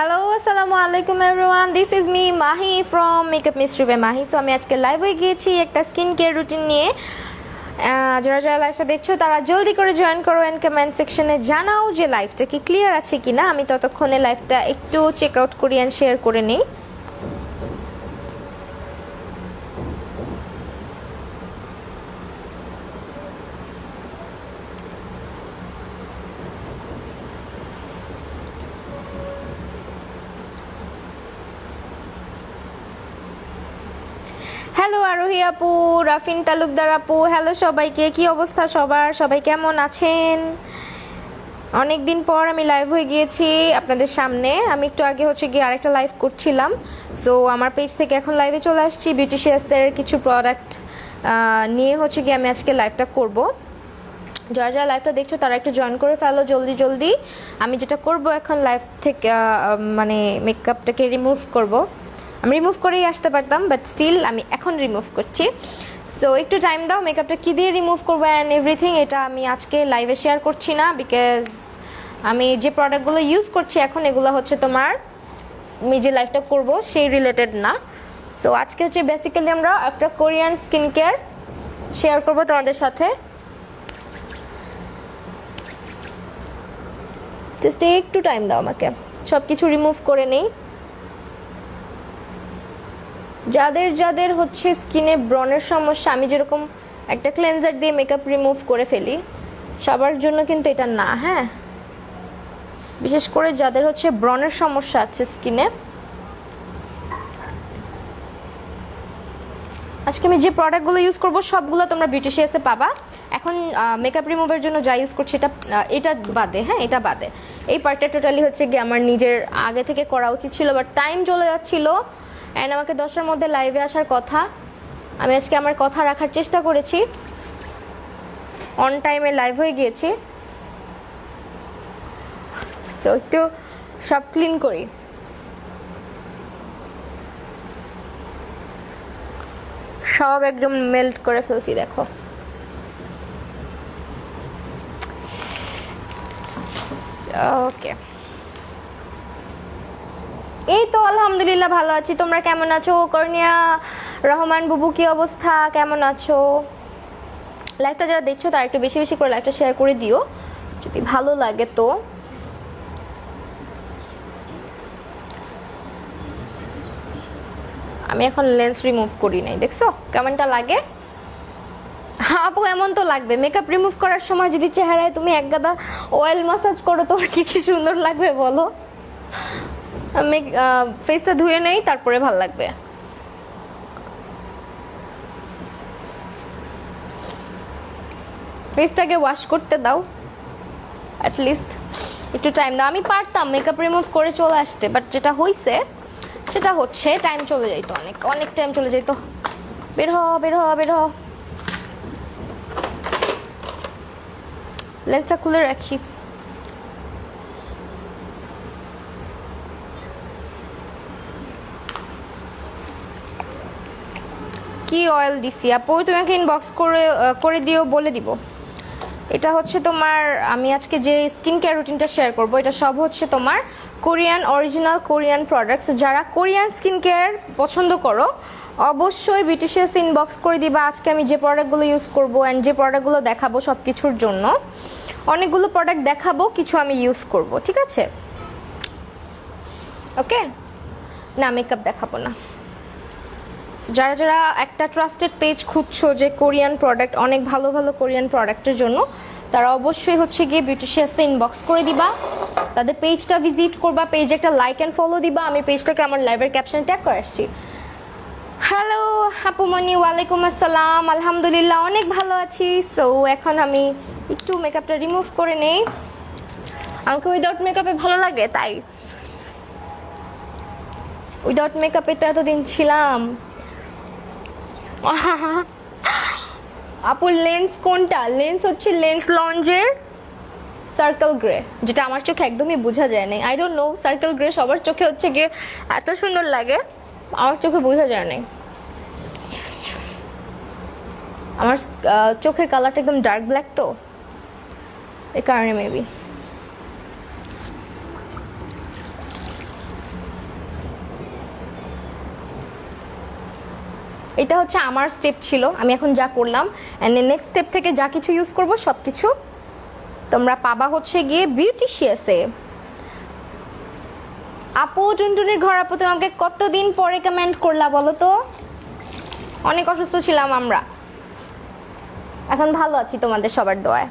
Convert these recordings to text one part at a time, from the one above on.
Hello আসসালামু আলাইকুম everyone, this is me Mahi from makeup mystery by Mahi. So আমি আজকে লাইভ হয়ে গিয়েছি একটা স্কিন কেয়ার রুটিন নিয়ে। যারা যারা লাইভটা দেখছো তারা জলদি করে জয়েন করো অ্যান্ড কমেন্ট সেকশনে জানাও যে লাইভটা কি ক্লিয়ার আছে কিনা। আমি ততক্ষণে লাইভটা একটু চেক আউট করি অ্যান্ড শেয়ার করে নিই। হ্যালো আরোহী আপু, রাফিন তালুকদার আপু, হ্যালো সবাইকে। কি অবস্থা সবার? সবাই কেমন আছেন? অনেক দিন পর আমি লাইভ হয়ে গিয়েছি আপনাদের সামনে। আমি একটু আগে গিয়ে আরেকটা লাইভ করছিলাম। সো আমার পেজ থেকে এখন লাইভে চলে আসছি। বিউটিশিয়াসের কিছু প্রোডাক্ট নিয়ে গিয়ে আমি আজকে লাইভটা করব। যারা যারা লাইভটা দেখছো তারা একটু জয়েন করে ফেলো জলদি জলদি। আমি যেটা করব এখন লাইভ থেকে মানে মেকআপটাকে রিমুভ করব। আমি রিমুভ করেই আসতে পারতাম, বাট স্টিল আমি এখন রিমুভ করছি। সো একটু টাইম দাও। মেকআপটা কী দিয়ে রিমুভ করবো অ্যান্ড এভরিথিং এটা আমি আজকে লাইভে শেয়ার করছি না, বিকজ আমি যে প্রোডাক্টগুলো ইউজ করছি এখন এগুলো তোমার আমি যে লাইভটা করব সেই রিলেটেড না। সো আজকে বেসিক্যালি আমরা একটা কোরিয়ান স্কিন কেয়ার শেয়ার করব তোমাদের সাথে। জাস্ট একটু টাইম দাও আমাকে, সব কিছু রিমুভ করে নেই। যাদের যাদের স্কিনে ব্রণের সমস্যা, আমি যেরকম একটা ক্লেনজার দিয়ে মেকআপ রিমুভ করে ফেলি, সবার জন্য কিন্তু এটা না। হ্যাঁ, বিশেষ করে যাদের ব্রণের সমস্যা আছে স্কিনে। আজকে আমি যে প্রোডাক্টগুলো ইউজ করব সবগুলো তোমরা বিউটিশিয়াসে পাবা। এখন মেকআপ রিমুভের জন্য যা ইউজ করছি এটা বাদে, হ্যাঁ এটা বাদে। এই পার্টটা টোটালি গিয়ে আমার নিজের আগে থেকে করা উচিত ছিল, বাট টাইম চলে যাচ্ছিল অ্যান্ড আমাকে 10টার মধ্যে লাইভে আসার কথা। আমি আজকে আমার কথা রাখার চেষ্টা করেছি, অন টাইমে লাইভ হয়ে গিয়েছি। তো একটু সব ক্লিন করি। সব একদম মেল্ট করে ফেলছি, দেখো। ওকে, এই তো আলহামদুলিল্লাহ ভালো আছি। তোমরা কেমন আছো? কর্নিয়া রহমান বুবু, কি অবস্থা? কেমন আছো? লাইভটা যারা দেখছো তারা একটু বেশি বেশি করে লাইভটা শেয়ার করে দিও যদি ভালো লাগে। তো আমি এখন লেন্স রিমুভ করি নাই, দেখছো কেমনটা লাগে? আপু এমন তো লাগবে, মেকআপ রিমুভ করার সময় যদি চেহারায় তুমি এক গাদা অয়েল মাসাজ করো তোমার কি কি সুন্দর লাগবে বলো। আমি ফেসটা ধুয়ে নেই, তারপরে ভাল লাগবে। ফেসটাকে ওয়াশ করতে দাও, অ্যাটলিস্ট একটু টাইম দাও। আমি পারতাম মেকআপ রিমুভ করে চলে আসতে, বাট যেটা হয়েছে সেটা টাইম চলে যেত, অনেক অনেক টাইম চলে যেত। বের হ বের হ বের হ। লেন্সটা খুলে রাখি। কি অয়েল দিছি আপু? তোমাকে ইনবক্স করে দিও, বলে দিব। এটা তোমার আমি আজকে যে স্কিন কেয়ার রুটিনটা শেয়ার করব, এটা সব তোমার কোরিয়ান অরিজিনাল কোরিয়ান প্রোডাক্টস। যারা কোরিয়ান স্কিন কেয়ার পছন্দ করো অবশ্যই বিউটিশিয়াস ইনবক্স করে দিবা। আজকে আমি যে প্রোডাক্টগুলো ইউজ করব অ্যান্ড যে প্রোডাক্টগুলো দেখাবো সব কিছুর জন্য অনেকগুলো প্রোডাক্ট দেখাবো, কিছু আমি ইউজ করব, ঠিক আছে? ওকে, না মেকআপ দেখাবো না। যারা যারা একটা ট্রাস্টেড পেজ খুঁজছো যে কোরিয়ান প্রোডাক্ট, অনেক ভালো ভালো কোরিয়ান প্রোডাক্টের জন্য, তারা অবশ্যই গিয়ে বিউটিশিয়াসে ইনবক্স করে দিবা, তাদের পেজটা ভিজিট করবা, পেজে একটা লাইক অ্যান্ড ফলো দিবা। আমি পেজটাকে আমার লাইভের ক্যাপশনে ট্যাগ করে আসছি। হ্যালো আপুমনি, ওয়ালাইকুম আসসালাম। আলহামদুলিল্লাহ অনেক ভালো আছি। সো এখন আমি একটু মেকআপটা রিমুভ করে নেই। আমাকে উইদাউট মেকআপে ভালো লাগে, তাই উইদাউট মেকআপে তো এতদিন ছিলাম। আপুর লেন্স কোনটা? লেন্স লেন্স লঞ্জের সার্কেল গ্রে, যেটা আমার চোখে একদমই বোঝা যায় না। I don't know, circle grey সবার চোখে গিয়ে এত সুন্দর লাগে, আমার চোখে বোঝা যায় না। আমার চোখের কালারটা একদম ডার্ক ব্ল্যাক, তো এই কারণে মেবি। এটা হচ্ছে আমার স্টেপ ছিল, আমি এখন যা করলাম। অ্যান্ড নেক্সট স্টেপ থেকে যা কিছু ইউজ করব সব কিছু তোমরা পাবা হচ্ছে গিয়ে বিউটিশিয়াসে। আপু টুনটুনির ঘর আপু, তুমি আমাকে কতদিন পরে কমেন্ট করলা বলো তো? অনেক অসুস্থ ছিলাম আমরা, এখন ভালো আছি তোমাদের সবার দোয়ায়।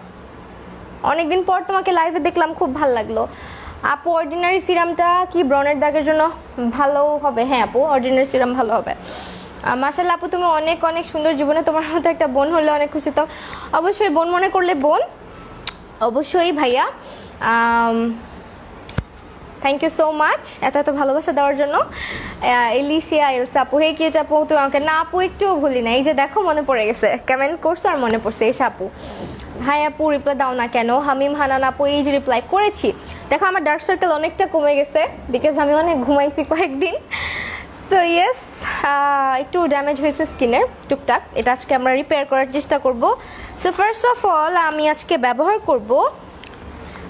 অনেকদিন পর তোমাকে লাইভে দেখলাম, খুব ভালো লাগলো। আপু অর্ডিনারি সিরামটা কি ব্রণের দাগের জন্য ভালো হবে? হ্যাঁ আপু, অর্ডিনারি সিরাম ভালো হবে। মাশাআল্লাহ আপু, তুমি অনেক অনেক সুন্দর, জীবনে তোমার মতো একটা বোন হলে অনেক খুশি হতাম। অবশ্যই বোন মনে করলে বোন, অবশ্যই ভাইয়া। থ্যাংক ইউ সো মাচ এত এত ভালোবাসা দেওয়ার জন্য। এলিসিয়া এলসা আপু, হে কি আপু তুমি আমাকে, না আপু একটুও ভুলি না, এই যে দেখো মনে পড়ে গেছে, কমেন্ট করছো আর মনে পড়ছে। এসে আপু হাই আপু রিপ্লাই দাও না কেন? হামিম হানান আপু, এই যে রিপ্লাই করেছি। দেখো আমার ডার্ক সার্কেল অনেকটা কমে গেছে, বিকজ আমি অনেক ঘুমাইছি কয়েকদিন। সো ইয়েস, একটু ড্যামেজ হয়েছে স্কিনের টুকটাক, এটা আজকে আমরা রিপেয়ার করার চেষ্টা করব। সো ফার্স্ট অফ অল আমি আজকে ব্যবহার করব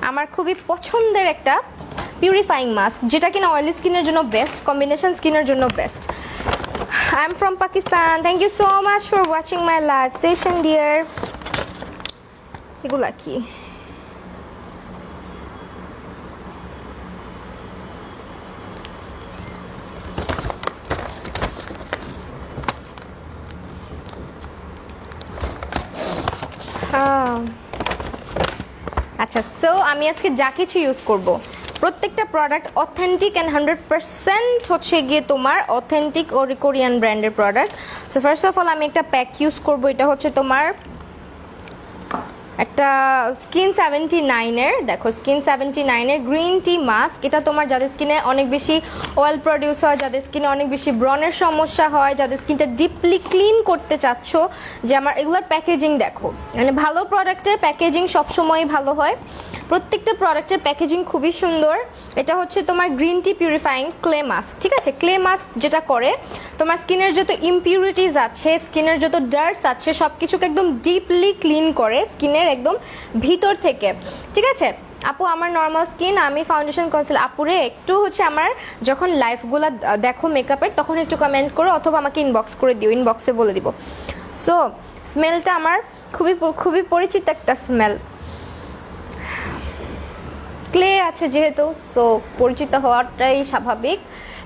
আমার খুবই পছন্দের একটা পিউরিফাইং মাস্ক, যেটা কিনা অয়েলি স্কিনের জন্য বেস্ট, কম্বিনেশন স্কিনের জন্য best. I am from Pakistan, thank you so much for watching my live session dear. এগুলা কি? আচ্ছা, সো আমি আজকে যা কিছু ইউজ করব প্রত্যেকটা প্রোডাক্ট অথেন্টিক অ্যান্ড 100% হচ্ছে গিয়ে তোমার অথেন্টিক ও কোরিয়ান ব্র্যান্ডের product. So first of all আমি একটা প্যাক ইউজ করব, এটা হচ্ছে তোমার একটা স্কিন 79-এর, দেখো স্কিন 79-এর গ্রিন টি মাস্ক। এটা তোমার যাদের স্কিনে অনেক বেশি অয়েল প্রডিউস হয়, যাদের স্কিনে অনেক বেশি ব্রণের সমস্যা হয়, যাদের স্কিনটা ডিপলি ক্লিন করতে চাচ্ছ, যে আমার এগুলোর প্যাকেজিং দেখো, মানে ভালো প্রোডাক্টের প্যাকেজিং সবসময়ই ভালো হয়। প্রত্যেকটা প্রোডাক্টের প্যাকেজিং খুবই সুন্দর। এটা হচ্ছে তোমার green tea purifying clay mask, ঠিক আছে? ক্লে মাস্ক যেটা করে তোমার স্কিনের যত ইমপিউরিটিস আছে, স্কিনের যত ডার্টস আছে, সব কিছুকে একদম ডিপলি ক্লিন করে স্কিনের একদম ভিতর থেকে, ঠিক আছে? আপু আমার নর্মাল স্কিন, আমি ফাউন্ডেশন কনসিলার। আপুরে একটু হচ্ছে আমার যখন লাইফগুলো দেখো মেকআপের, তখন একটু কমেন্ট করো অথবা আমাকে ইনবক্স করে দিও, ইনবক্সে বলে দিব। সো স্মেলটা আমার খুবই খুবই পরিচিত একটা স্মেল, ক্লে আছে যেহেতু, সো পরিচিত হওয়াটাই স্বাভাবিক।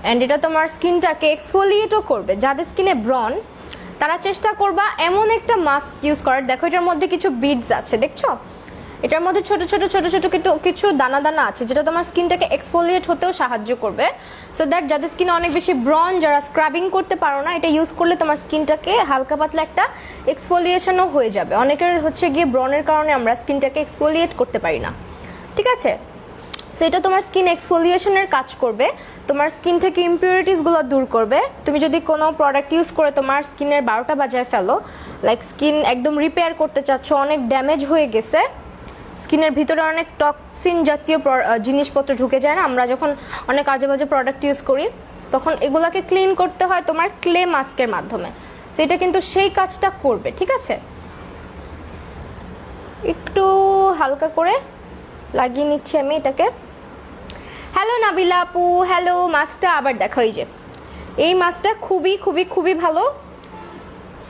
অ্যান্ড এটা তোমার স্কিনটাকে এক্সফোলিয়েটও করবে। যাদের স্কিনে ব্রণ, তারা চেষ্টা করবা এমন একটা মাস্ক ইউজ করার। দেখো এটার মধ্যে কিছু বিডস আছে, দেখছো? এটার মধ্যে ছোট ছোট ছোট ছোট কিছু দানা দানা আছে, যেটা তোমার স্কিনটাকে এক্সফোলিয়েট হতেও সাহায্য করবে। সো দ্যাট যাদের স্কিনে অনেক বেশি ব্রণ, যারা স্ক্রাবিং করতে পারো না, এটা ইউজ করলে তোমার স্কিনটাকে হালকা পাতলা একটা এক্সফোলিয়েশনও হয়ে যাবে। অনেকের হচ্ছে গিয়ে ব্রণের কারণে আমরা স্কিনটাকে এক্সফোলিয়েট করতে পারি না, ঠিক আছে? সো এটা তোমার স্কিন এক্সফোলিয়েশনের কাজ করবে, তোমার স্কিন থেকে ইমপিউরিটিসগুলো দূর করবে। তুমি যদি কোনো প্রোডাক্ট ইউজ করে তোমার স্কিনের 12টা বাজায় ফেলো, লাইক স্কিন একদম রিপেয়ার করতে চাচ্ছ, অনেক ড্যামেজ হয়ে গেছে, স্কিনের ভিতরে অনেক টক্সিন জাতীয় জিনিসপত্র ঢুকে যায় না, আমরা যখন অনেক আজে বাজে প্রোডাক্ট ইউজ করি, তখন এগুলাকে ক্লিন করতে হয় তোমার ক্লে মাস্কের মাধ্যমে। সেটা কিন্তু সেই কাজটা করবে, ঠিক আছে? একটু হালকা করে লাগিয়ে নিচ্ছি আমি এটাকে। হ্যালো নাবিলা আপু, হ্যালো। মাস্কটা আবার দেখো, এই মাস্কটা খুবই খুবই খুবই ভালো,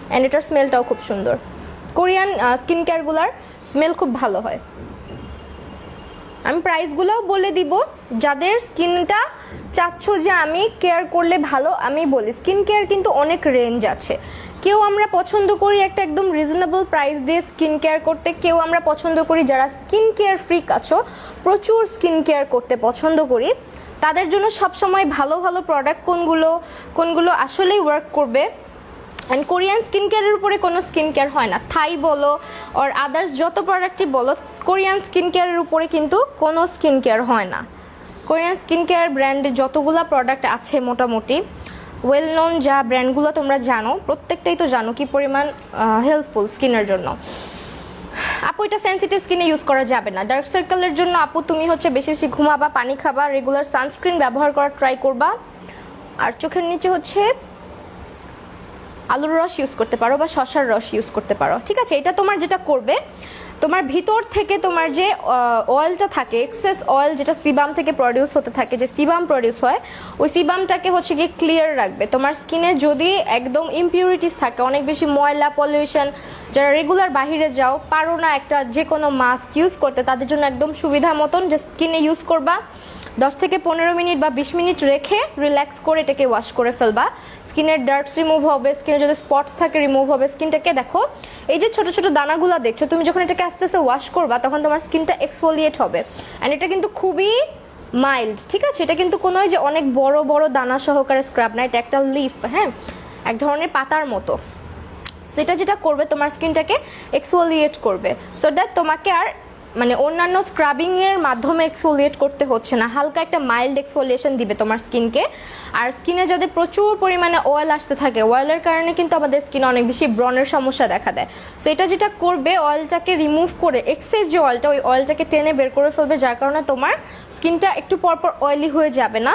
অ্যান্ড এটার স্মেলটাও খুব সুন্দর। কোরিয়ান স্কিন কেয়ারগুলার স্মেল খুব ভালো হয়। আমি প্রাইসগুলোও বলে দিব, যাদের স্কিনটা চাচ্ছ যে আমি কেয়ার করলে ভালো, আমি বলি স্কিন কেয়ার কিন্তু অনেক রেঞ্জ আছে। কেউ আমরা পছন্দ করি একটা একদম রিজনেবল প্রাইস দিয়ে স্কিন কেয়ার করতে, কেউ আমরা পছন্দ করি যারা স্কিন কেয়ার ফ্রিক আছো, প্রচুর স্কিন কেয়ার করতে পছন্দ করি, তাদের জন্য সবসময় ভালো ভালো প্রোডাক্ট কোনগুলো আসলেই ওয়ার্ক করবে। অ্যান্ড কোরিয়ান স্কিন কেয়ারের উপরে কোনো স্কিন কেয়ার হয় না, থাই বলো আর আদার্স যত প্রোডাক্টই বলো, কোরিয়ান স্কিন কেয়ারের উপরে কিন্তু কোনো স্কিন কেয়ার হয় না। কোরিয়ান স্কিন কেয়ার ব্র্যান্ডে যতগুলো প্রোডাক্ট আছে মোটামুটি ওয়েল নোন, যা ব্র্যান্ডগুলো তোমরা জানো, প্রত্যেকটাই তো জানো কি পরিমাণ হেল্পফুল স্কিনের জন্য। আপু এটা সেন্সিটিভ স্কিনে ইউজ করা যাবে না। ডার্ক সার্কেলের জন্য আপু তুমি হচ্ছে বেশি বেশি ঘুমাবা, পানি খাবা, রেগুলার সানস্ক্রিন ব্যবহার করার ট্রাই করবা, আর চোখের নিচে হচ্ছে আলুর রস ইউজ করতে পারো বা শসার রস ইউজ করতে পারো, ঠিক আছে? এটা তোমার যেটা করবে, তোমার ভিতর থেকে তোমার যে অয়েলটা থাকে, এক্সেস অয়েল যেটা সিবাম থেকে প্রডিউস হতে থাকে, যে সিবাম প্রডিউস হয়, ওই সিবামটাকে হচ্ছে গিয়ে ক্লিয়ার রাখবে। তোমার স্কিনে যদি একদম ইমপিউরিটিস থাকে, অনেক বেশি ময়লা, পলিউশন, যারা রেগুলার বাহিরে যাও, পারো না একটা যে কোনো মাস্ক ইউজ করতে, তাদের জন্য একদম সুবিধা মতন যে স্কিনে ইউজ করবা, 10 থেকে 15 মিনিট বা 20 মিনিট রেখে রিল্যাক্স করে এটাকে ওয়াশ করে ফেলবা। স্কিনের ডার্টস রিমুভ হবে, স্কিনে যদি স্পটস থাকে রিমুভ হবে। স্কিনটাকে দেখো, এই যে ছোট ছোট দানাগুলো দেখছো, তুমি যখন এটাকে আস্তে আস্তে ওয়াশ করবা তখন তোমার স্কিনটা এক্সফোলিয়েট হবে। অ্যান্ড এটা কিন্তু খুবই মাইল্ড, ঠিক আছে? এটা কিন্তু কোনো যে অনেক বড় বড় দানা সহকারে স্ক্রাব না, এটা একটা লিফ, হ্যাঁ, এক ধরনের পাতার মতো। সেটা যেটা করবে তোমার স্কিনটাকে এক্সফোলিয়েট করবে, সো দ্যাট তোমাকে আর মানে অন্যান্য স্ক্রাবিং এর মাধ্যমে এক্সফোলিয়েট করতে হচ্ছে না, হালকা একটা মাইল্ড এক্সফোলিয়েশন দিবে তোমার স্কিনকে। আর স্কিনে যদি প্রচুর পরিমাণে অয়েল আসতে থাকে, অয়েলের কারণে কিন্তু আমাদের স্কিনে অনেক বেশি ব্রণের সমস্যা দেখা দেয়। সো এটা যেটা করবে, অয়েলটাকে রিমুভ করে এক্সেস যে অয়েলটা, ওই অয়েলটাকে টেনে বের করে ফেলবে, যার কারণে তোমার স্কিনটা একটু পরপর অয়েলি হয়ে যাবে না।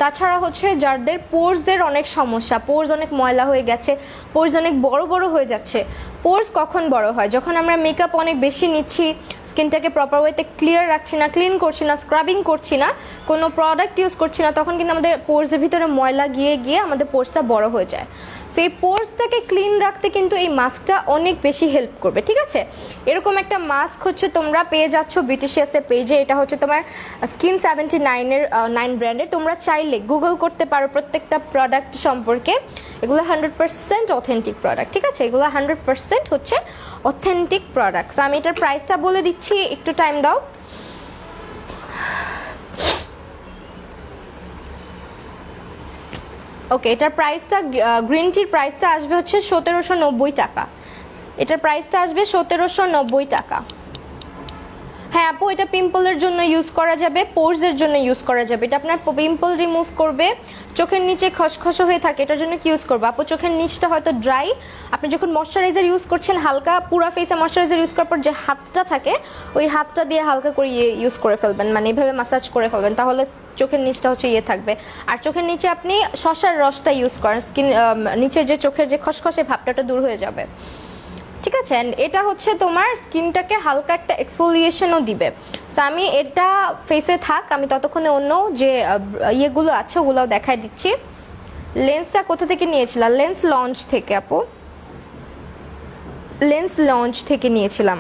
তাছাড়া হচ্ছে যাদের পোর্সের অনেক সমস্যা, পোর্স অনেক ময়লা হয়ে গেছে, পোর্স অনেক বড় বড় হয়ে যাচ্ছে। পোর্স কখন বড় হয়? যখন আমরা মেকআপ অনেক বেশি নিচ্ছি, স্কিনটাকে প্রপার ওয়েতে ক্লিয়ার রাখছি না, ক্লিন করছি না, স্ক্রাবিং করছি না, কোনো প্রোডাক্ট ইউজ করছি না, তখন কিন্তু আমাদের পোর্সের ভিতরে ময়লা গিয়ে গিয়ে আমাদের পোর্সটা বড় হয়ে যায়। সো এই পোর্সটাকে ক্লিন রাখতে কিন্তু এই মাস্কটা অনেক বেশি হেল্প করবে, ঠিক আছে? এরকম একটা মাস্ক হচ্ছে তোমরা পেয়ে যাচ্ছ বিউটিশিয়াসের পেজে। এটা হচ্ছে তোমার স্কিন 79 এর 9 ব্র্যান্ডের। তোমরা চাইলে গুগল করতে পারো প্রত্যেকটা প্রোডাক্ট সম্পর্কে। এগুলো 100% অথেন্টিক প্রোডাক্ট, ঠিক আছে? এগুলো 100% হচ্ছে অথেন্টিক প্রোডাক্ট। আমি এটার প্রাইসটা বলে দিচ্ছি, একটু টাইম দাও। ওকে, এটার প্রাইসটা, গ্রিন টির প্রাইসটা আসবে হচ্ছে 1790 টাকা। এটার প্রাইসটা আসবে 1790 টাকা। হ্যাঁ আপু, এটা পিম্পলের জন্য ইউজ করা যাবে, পোর্সের জন্য ইউজ করা যাবে। এটা আপনার পিম্পল রিমুভ করবে। চোখের নিচে খসখসে হয়ে থাকে, এটার জন্য কি ইউজ করবো আপু? চোখের নিচটা হয়তো ড্রাই, আপনি যখন ময়শ্চারাইজার ইউজ করছেন, হালকা পুরা ফেসে ময়শ্চারাইজার ইউজ করার পর যে হাতটা থাকে, ওই হাতটা দিয়ে হালকা করে ইউজ করে ফেলবেন, মানে এইভাবে মাসাজ করে ফেলবেন, তাহলে চোখের নিচটা হচ্ছে থাকবে। আর চোখের নিচে আপনি শসার রসটা ইউজ করেন, স্কিন নিচের যে চোখের যে খসখসে ভাবটা দূর হয়ে যাবে, ঠিক আছে? এটা হচ্ছে তোমার স্কিনটাকে হালকা একটা এক্সফোলিয়েশনও দিবে। সো আমি এটা ফেসে থাক, আমি ততক্ষণে অন্য যে ইয়েগুলো আছে ওগুলো দেখাই দিচ্ছি। লেন্সটা কোথা থেকে নিয়েছিলাম? লেন্স লঞ্চ থেকে আপু, লেন্স লঞ্চ থেকে নিয়েছিলাম।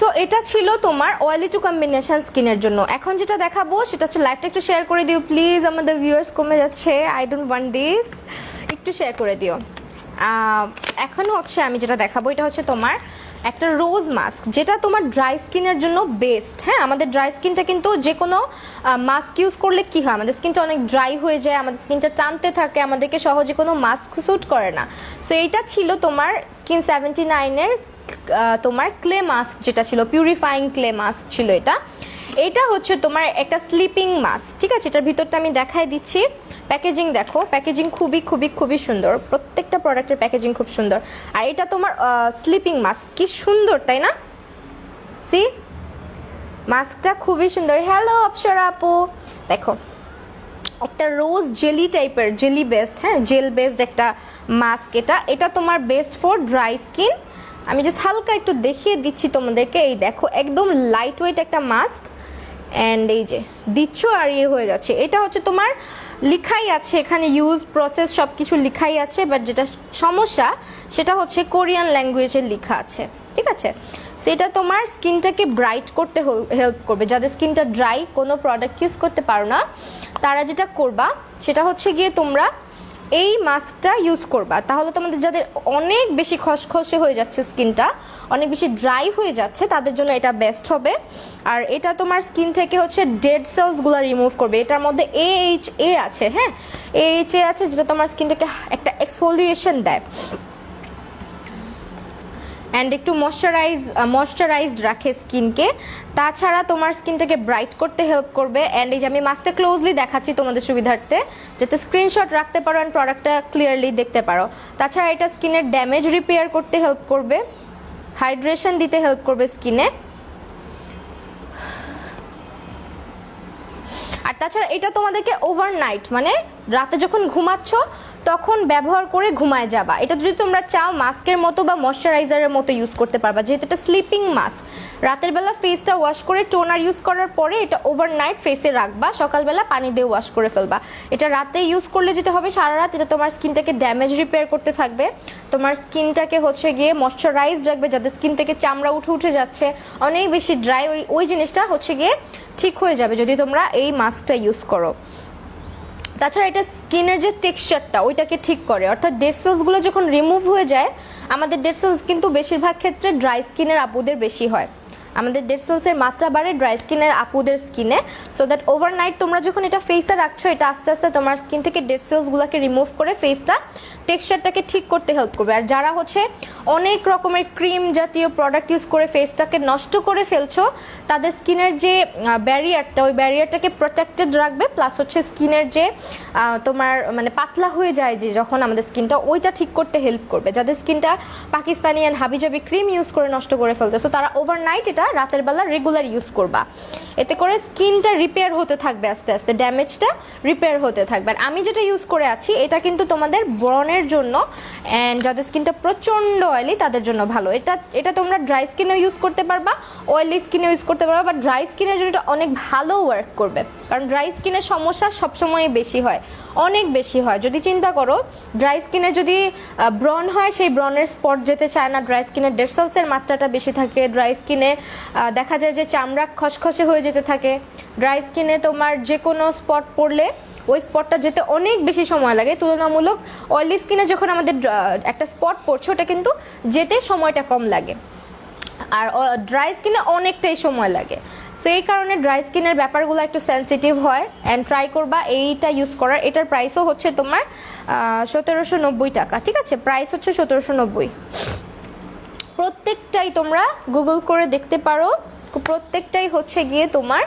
সো এটা ছিল তোমার অয়েলি টু কম্বিনেশন স্কিনের জন্য। এখন যেটা দেখাবো সেটা হচ্ছে, লাইভটা একটু শেয়ার করে দিও প্লিজ, আমাদের ভিউয়ার্স কমে যাচ্ছে, আই ডোন্ট ওয়ান্ট দিস, একটু শেয়ার করে দিও। এখন হচ্ছে আমি যেটা দেখাবো, এটা হচ্ছে তোমার একটা রোজ মাস্ক, যেটা তোমার ড্রাই স্কিনের জন্য বেস্ট। হ্যাঁ, আমাদের ড্রাই স্কিনটা কিন্তু যে কোনো মাস্ক ইউজ করলে কি হয়, আমাদের স্কিনটা অনেক ড্রাই হয়ে যায়, আমাদের স্কিনটা টানতে থাকে, আমাদেরকে সহজে কোনো মাস্ক স্যুট করে না। সো এইটা ছিল তোমার স্কিন 79-এর তোমার ক্লে মাস্ক, যেটা ছিল পিউরিফাইং ক্লে মাস্ক ছিল এটা। এটা হচ্ছে তোমার একটা স্লিপিং মাস্ক, ঠিক আছে? এটার ভিতরটা আমি দেখাই দিচ্ছি। প্যাকেজিং দেখো, প্যাকেজিং খুবই খুবই খুবই সুন্দর, প্রত্যেকটা প্রোডাক্টের প্যাকেজিং খুব সুন্দর। আর এটা তোমার স্লিপিং মাস্ক, কি সুন্দর তাই না? সি, মাস্কটা খুবই সুন্দর। হ্যালো অপসরা আপু, দেখো একটা রোজ জেলি টাইপের, জেলি বেসড, হ্যাঁ জেল বেসড একটা মাস্ক এটা। এটা তোমার বেস্ট ফর ড্রাই স্কিন। আমি জাস্ট হালকা একটু দেখিয়ে দিচ্ছি তোমাদেরকে। এই দেখো, একদম লাইট ওয়েট একটা মাস্ক, অ্যান্ড এই যে দিচ্ছ আর ইয়ে হয়ে যাচ্ছে। এটা হচ্ছে তোমার লিখাই আছে এখানে, ইউজ প্রসেস সব কিছু লিখাই আছে, বাট যেটা সমস্যা সেটা হচ্ছে কোরিয়ান ল্যাঙ্গুয়েজে লেখা আছে, ঠিক আছে? সেটা তোমার স্কিনটাকে ব্রাইট করতে হেল্প করবে। যাদের স্কিনটা ড্রাই, কোনো প্রোডাক্ট ইউজ করতে পারো না, তারা যেটা করবা সেটা হচ্ছে গিয়ে তোমরা এই মাস্কটা ইউজ করবা, তাহলে তোমাদের যাদের অনেক বেশি খসখসে হয়ে যাচ্ছে, স্কিনটা অনেক বেশি ড্রাই হয়ে যাচ্ছে, তাদের জন্য এটা বেস্ট হবে। আর এটা তোমার স্কিন থেকে হচ্ছে ডেড সেলসগুলো রিমুভ করবে। এটার মধ্যে AHA আছে, হ্যাঁ AHA আছে, যেটা তোমার স্কিনটাকে একটা এক্সফোলিয়েশন দেয় অ্যান্ড একটু ময়শ্চারাইজড রাখে স্কিনকে। তাছাড়া তোমার স্কিনটাকে ব্রাইট করতে হেল্প করবে। অ্যান্ড এই যে আমি মাস্কটা ক্লোজলি দেখাচ্ছি তোমাদের সুবিধার্থে, যাতে স্ক্রিনশট রাখতে পারো অ্যান্ড প্রোডাক্টটা ক্লিয়ারলি দেখতে পারো। তাছাড়া এটা স্কিনের ড্যামেজ রিপেয়ার করতে হেল্প করবে, হাইড্রেশন দিতে হেল্প করবে স্কিনে। আর তাছাড়া এটা তোমাদেরকে ওভারনাইট মানে রাতে যখন ঘুমাচ্ছ তখন ব্যবহার করে ঘুমায় যাবা। এটা যদি তোমরা চাও মাস্কের মতো বা ময়শ্চারাইজারের মতো ইউজ করতে পারবা, যেহেতু এটা স্লিপিং মাস্ক। রাতের বেলা ফেসটা ওয়াশ করে টোনার ইউজ করার পরে এটা ওভারনাইট ফেসে রাখবা, সকালবেলা পানি দিয়ে ওয়াশ করে ফেলবা। এটা রাতে ইউজ করলে যেটা হবে সারা রাত এটা তোমার স্কিনটাকে ড্যামেজ রিপেয়ার করতে থাকবে, তোমার স্কিনটাকে হচ্ছে গিয়ে ময়শ্চারাইজড রাখবে। যাদের স্কিন থেকে চামড়া উঠে যাচ্ছে, অনেক বেশি ড্রাই, ওই জিনিসটা হচ্ছে গিয়ে ঠিক হয়ে যাবে যদি তোমরা এই মাস্কটা ইউজ করো। তাছাড়া এটা স্কিনের যে টেক্সচারটা ওইটাকে ঠিক করে, অর্থাৎ ডেড সেলসগুলো যখন রিমুভ হয়ে যায়, আমাদের ডেড সেলস কিন্তু বেশিরভাগ ক্ষেত্রে ড্রাই স্কিনের আপুদের বেশি হয়, আমাদের ডেড সেলসের মাত্রা বাড়ে ড্রাই স্কিনের আপুদের স্কিনে। সো দ্যাট ওভারনাইট তোমরা যখন এটা ফেসে রাখছো, এটা আস্তে আস্তে তোমার স্কিন থেকে ডেড সেলসগুলোকে রিমুভ করে ফেসটা টেক্সচারটাকে ঠিক করতে হেল্প করবে। আর যারা হচ্ছে অনেক রকমের ক্রিম জাতীয় প্রোডাক্ট ইউজ করে ফেসটাকে নষ্ট করে ফেলছো, তাদের স্কিনের যে ব্যারিয়ারটা, ওই ব্যারিয়ারটাকে প্রোটেক্টেড রাখবে, প্লাস হচ্ছে স্কিনের যে তোমার মানে পাতলা হয়ে যায় যে যখন আমাদের স্কিনটা, ওইটা ঠিক করতে হেল্প করবে। যাদের স্কিনটা পাকিস্তানি অ্যান্ড হাবিজাবি ক্রিম ইউজ করে নষ্ট করে ফেলতেছো, তারা ওভারনাইট এটা রাতের বেলা রেগুলার ইউজ করবা। এতে করে স্কিনটা রিপেয়ার হতে থাকবে, আস্তে আস্তে ড্যামেজটা রিপেয়ার হতে থাকবে। আর আমি যেটা ইউজ করে আছি এটা কিন্তু তোমাদের ব্রনের জন্য, অ্যান্ড যাদের স্কিনটা প্রচণ্ড অয়েলি তাদের জন্য ভালো। এটা তোমরা ড্রাই স্কিনেও ইউজ করতে পারবা, অয়েলি স্কিনেও ইউজ করতে পারবা, বা ড্রাই স্কিনের জন্য এটা অনেক ভালো ওয়ার্ক করবে, কারণ ড্রাই স্কিনের সমস্যা সবসময় বেশি হয়, অনেক বেশি হয়। যদি চিন্তা করো ড্রাই স্কিনে যদি ব্রন হয়, সেই ব্রনের স্পট যেতে চায় না, ড্রাই স্কিনের ডেড সেলসের মাত্রাটা বেশি থাকে, ড্রাই স্কিনে দেখা যায় যে চামড়া খসখসে হয়ে যেতে থাকে, ড্রাই স্কিনে তোমার যে কোনো স্পট পড়লে ওই স্পটটা যেতে অনেক বেশি সময় লাগে তুলনামূলক অয়েলি স্কিনে যখন আমাদের একটা স্পট পড়ছে ওটা কিন্তু যেতে সময়টা কম লাগে, আর ড্রাই স্কিনে অনেকটাই সময় লাগে। সো এই কারণে ড্রাই স্কিনের ব্যাপারগুলো একটু সেন্সিটিভ হয়, অ্যান্ড ট্রাই করবা এইটা ইউজ করার। এটার প্রাইসও হচ্ছে তোমার 1790 টাকা, ঠিক আছে, প্রাইস হচ্ছে 1790। প্রত্যেকটাই তোমরা গুগল করে দেখতে পারো, প্রত্যেকটাই হচ্ছে গিয়ে তোমার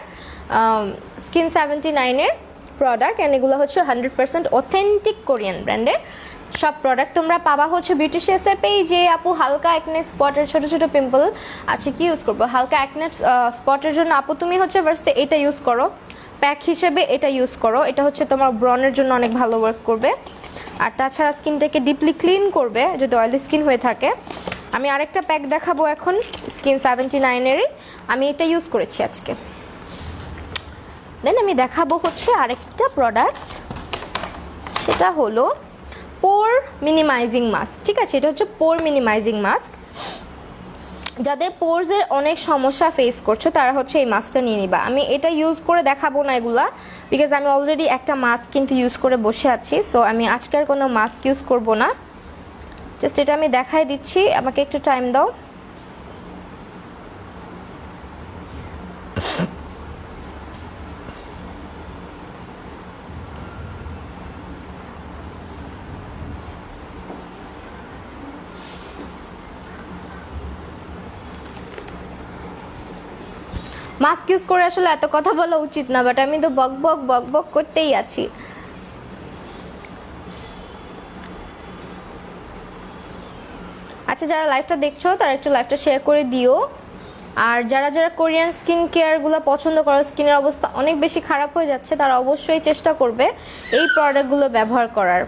স্কিন 79-এর প্রোডাক্ট, অ্যান্ড এগুলো হচ্ছে 100% অথেন্টিক কোরিয়ান ব্র্যান্ডের সব প্রোডাক্ট। তোমরা পাবা হচ্ছে বিউটিশিয়াসের পেজে। আপু হালকা অ্যাকনে স্পটের ছোট ছোট পিম্পল আছে, কি ইউজ করবো? হালকা অ্যাকনে স্পটের জন্য আপু তুমি হচ্ছে ফার্স্টে এটা ইউজ করো, প্যাক হিসেবে এটা ইউজ করো, এটা হচ্ছে তোমার ব্রনের জন্য অনেক ভালো ওয়ার্ক করবে। আর তাছাড়া স্কিনটাকে ডিপলি ক্লিন করবে যদি অয়েলি স্কিন হয়ে থাকে। আমি আরেকটা প্যাক দেখাবো এখন, স্কিন 79-এরই, আমি এটা ইউজ করেছি আজকে। দেন আমি দেখাবো হচ্ছে আরেকটা প্রোডাক্ট, সেটা হলো পোর মিনিমাইজিং মাস্ক, ঠিক আছে, এটা হচ্ছে পোর মিনিমাইজিং মাস্ক। যাদের পোরসের অনেক সমস্যা ফেস করছো তারা হচ্ছে এই মাস্কটা নিয়ে নিবা। আমি এটা ইউজ করে দেখাবো না এগুলা, বিকজ আমি অলরেডি একটা মাস্ক কিন্তু ইউজ করে বসে আছি। সো আমি আজকে আর কোনো মাস্ক ইউজ করব না, জাস্ট এটা আমি দেখাই দিচ্ছি, আমাকে একটু টাইম দাও। মাস্ক ইউজ করে আসলে এত কথা বলা উচিত না, বাট আমি তো বক বক করতেই আছি। আচ্ছা, যারা লাইভটা দেখছো তারা একটু লাইভটা শেয়ার করে দিও। আর যারা যারা কোরিয়ান স্কিন কেয়ারগুলো পছন্দ করো, স্কিনের অবস্থা অনেক বেশি খারাপ হয়ে যাচ্ছে, তারা অবশ্যই চেষ্টা করবে এই প্রোডাক্টগুলো ব্যবহার করার।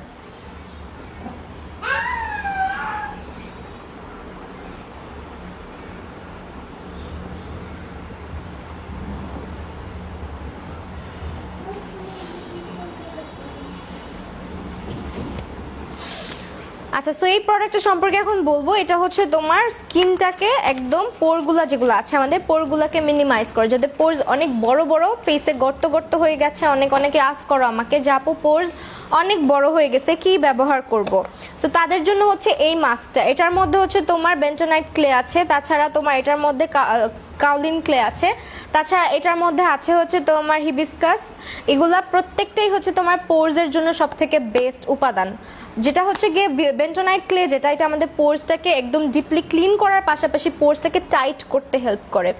আচ্ছা, সো এই প্রোডাক্টটা সম্পর্কে এখন বলবো। এটা হচ্ছে তোমার স্কিনটাকে একদম পোরগুলা যেগুলো আছে আমাদের পোরগুলাকে মিনিমাইজ করে। যাদের পোরস অনেক বড় বড়, ফেসে গর্ত হয়ে গেছে, অনেকে আস্ক করো আমাকে যে আপু পোরস অনেক বড় হয়ে গেছে, কি ব্যবহার করব। সো তাদের জন্য হচ্ছে এই মাস্কটা। এটার মধ্যে হচ্ছে তোমার বেন্টোনাইট ক্লে আছে, তাছাড়া তোমার এটার মধ্যে কাউলিন ক্লে আছে, তাছাড়া এটার মধ্যে আছে হচ্ছে তোমার হিবিস্কাস। এগুলা প্রত্যেকটাই হচ্ছে তোমার পোরসের জন্য সবথেকে বেস্ট উপাদান। যেটা হচ্ছে গিয়ে বেন্টোনাইট ক্লে, যেটা এটা আমাদের পোরসটাকে একদম ডিপলি ক্লিন করার পাশাপাশি পোরসটাকে টাইট করতে হেল্প করে।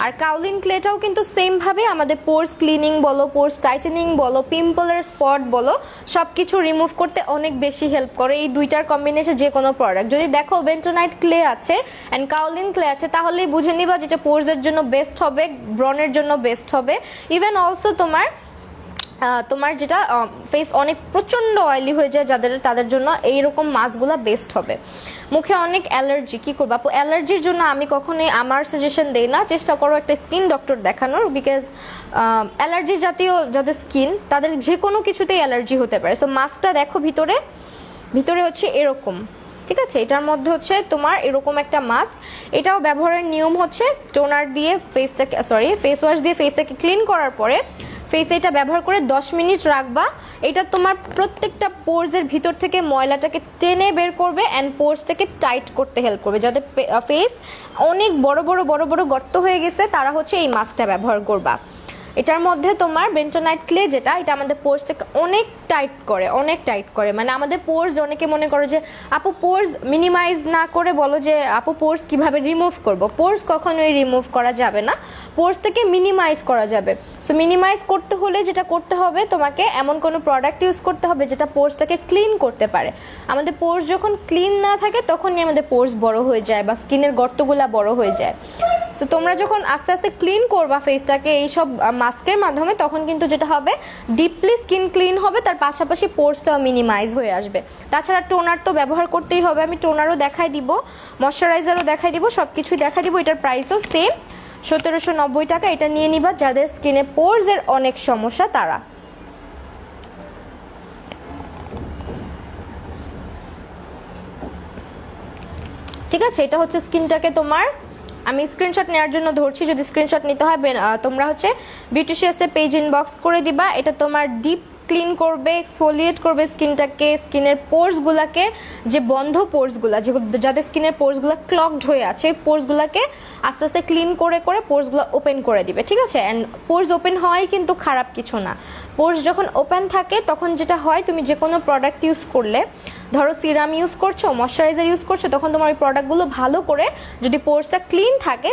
আর কাউলিন ক্লেটাও কিন্তু সেম ভাবে আমাদের পোরস ক্লিনিং বলো, পোরস টাইটেনিং বলো, পিম্পলের স্পট বলো, সবকিছু রিমুভ করতে অনেক বেশি হেল্প করে। এই দুইটার কম্বিনেশন যে কোনো প্রোডাক্ট যদি দেখো বেন্টোনাইট ক্লে আছে অ্যান্ড কাউলিন ক্লে আছে, তাহলেই বুঝে নিবা যেটা পোরসের জন্য বেস্ট হবে, ব্রনের জন্য বেস্ট হবে। ইভেন অলসো তোমার তোমার যেটা ফেস অনেক প্রচণ্ড অয়েলি হয়ে যায় তাদের জন্য এইরকম মাস্কগুলো বেস্ট হবে। মুখে অনেক অ্যালার্জি, কি করবো আপু? অ্যালার্জির জন্য আমি কখনোই আমার সাজেশন দেই না, চেষ্টা করো একটা স্কিন ডক্টর দেখানোর, বিকজ অ্যালার্জি জাতীয় যাদের স্কিন তাদের যে কোনো কিছুতেই অ্যালার্জি হতে পারে। সো মাস্কটা দেখো ভিতরে ভিতরে হচ্ছে এরকম, ঠিক আছে? এটার মধ্যে হচ্ছে তোমার এরকম একটা মাস্ক। এটাও ব্যবহারের নিয়ম হচ্ছে টোনার দিয়ে ফেসটাকে ফেস ওয়াশ দিয়ে ফেসটাকে ক্লিন করার পরে ফেসে এটা ব্যবহার করে 10 মিনিট রাখবা। এটা তোমার প্রত্যেকটা পোরসের ভিতর থেকে ময়লাটাকে টেনে বের করবে অ্যান্ড পোরসটাকে টাইট করতে হেল্প করবে। যাদের ফেস অনেক বড় বড় গর্ত হয়ে গেছে তারা হচ্ছে এই মাস্কটা ব্যবহার করবা। এটার মধ্যে তোমার বেন্টোনাইট ক্লে যেটা, এটা আমাদের পোরসটাকে অনেক টাইট করে, মানে আমাদের পোরস, অনেকে মনে করে যে আপু পোরস মিনিমাইজ না করে বলো যে আপু পোরস কিভাবে রিমুভ করব। পোরস কখনোই রিমুভ করা যাবে না, পোরসটাকে মিনিমাইজ করা যাবে। সো মিনিমাইজ করতে হলে যেটা করতে হবে, তোমাকে এমন কোনো প্রোডাক্ট ইউজ করতে হবে যেটা পোরসটাকে ক্লিন করতে পারে। আমাদের পোরস যখন ক্লিন না থাকে তখনই আমাদের পোরস বড় হয়ে যায় বা স্কিনের গর্তগুলা বড় হয়ে যায়। সো তোমরা যখন আস্তে আস্তে ক্লিন করবা ফেসটাকে এইসব মাস্কের মাধ্যমে, তখন কিন্তু যেটা হবে ডিপলি স্কিন ক্লিন হবে, তার পাশাপাশি পোরসটাও মিনিমাইজ হয়ে আসবে। তাছাড়া টোনার তো ব্যবহার করতেই হবে, আমি টোনারও দেখাই দিব, ময়শ্চারাইজারও দেখাই দিব, সব কিছুই দেখাই দিব। এটার প্রাইসও সেম 1790 টাকা। এটা নিয়ে নিবা যাদের স্কিনে পোরসের অনেক সমস্যা তারা। ঠিক আছে, এটা হচ্ছে স্কিনটাকে তোমার, আমি স্ক্রিনশট নেওয়ার জন্য ধরছি, যদি স্ক্রিনশট নিতে হয় তোমরা হচ্ছে বিউটিশিয়াসে পেজ ইনবক্স করে দিবা। এটা তোমার ডিপ ক্লিন করবে, এক্সফোলিয়েট করবে স্কিনটাকে, স্কিনের পোরসগুলোকে, যে বন্ধ পোরসগুলো, যাদের স্কিনের পোরসগুলো ক্লগড হয়ে আছে, পোরসগুলোকে আস্তে আস্তে ক্লিন করে করে পোরসগুলো ওপেন করে দিবে। ঠিক আছে, অ্যান্ড পোরস ওপেন হওয়াই কিন্তু খারাপ কিছু না। পোরস যখন ওপেন থাকে তখন যেটা হয়, তুমি যে কোনো প্রোডাক্ট ইউজ করলে, ধরো সিরাম ইউজ করছো, ময়শ্চারাইজার ইউজ করছো, তখন তোমার ওই প্রোডাক্টগুলো ভালো করে, যদি পোরসটা ক্লিন থাকে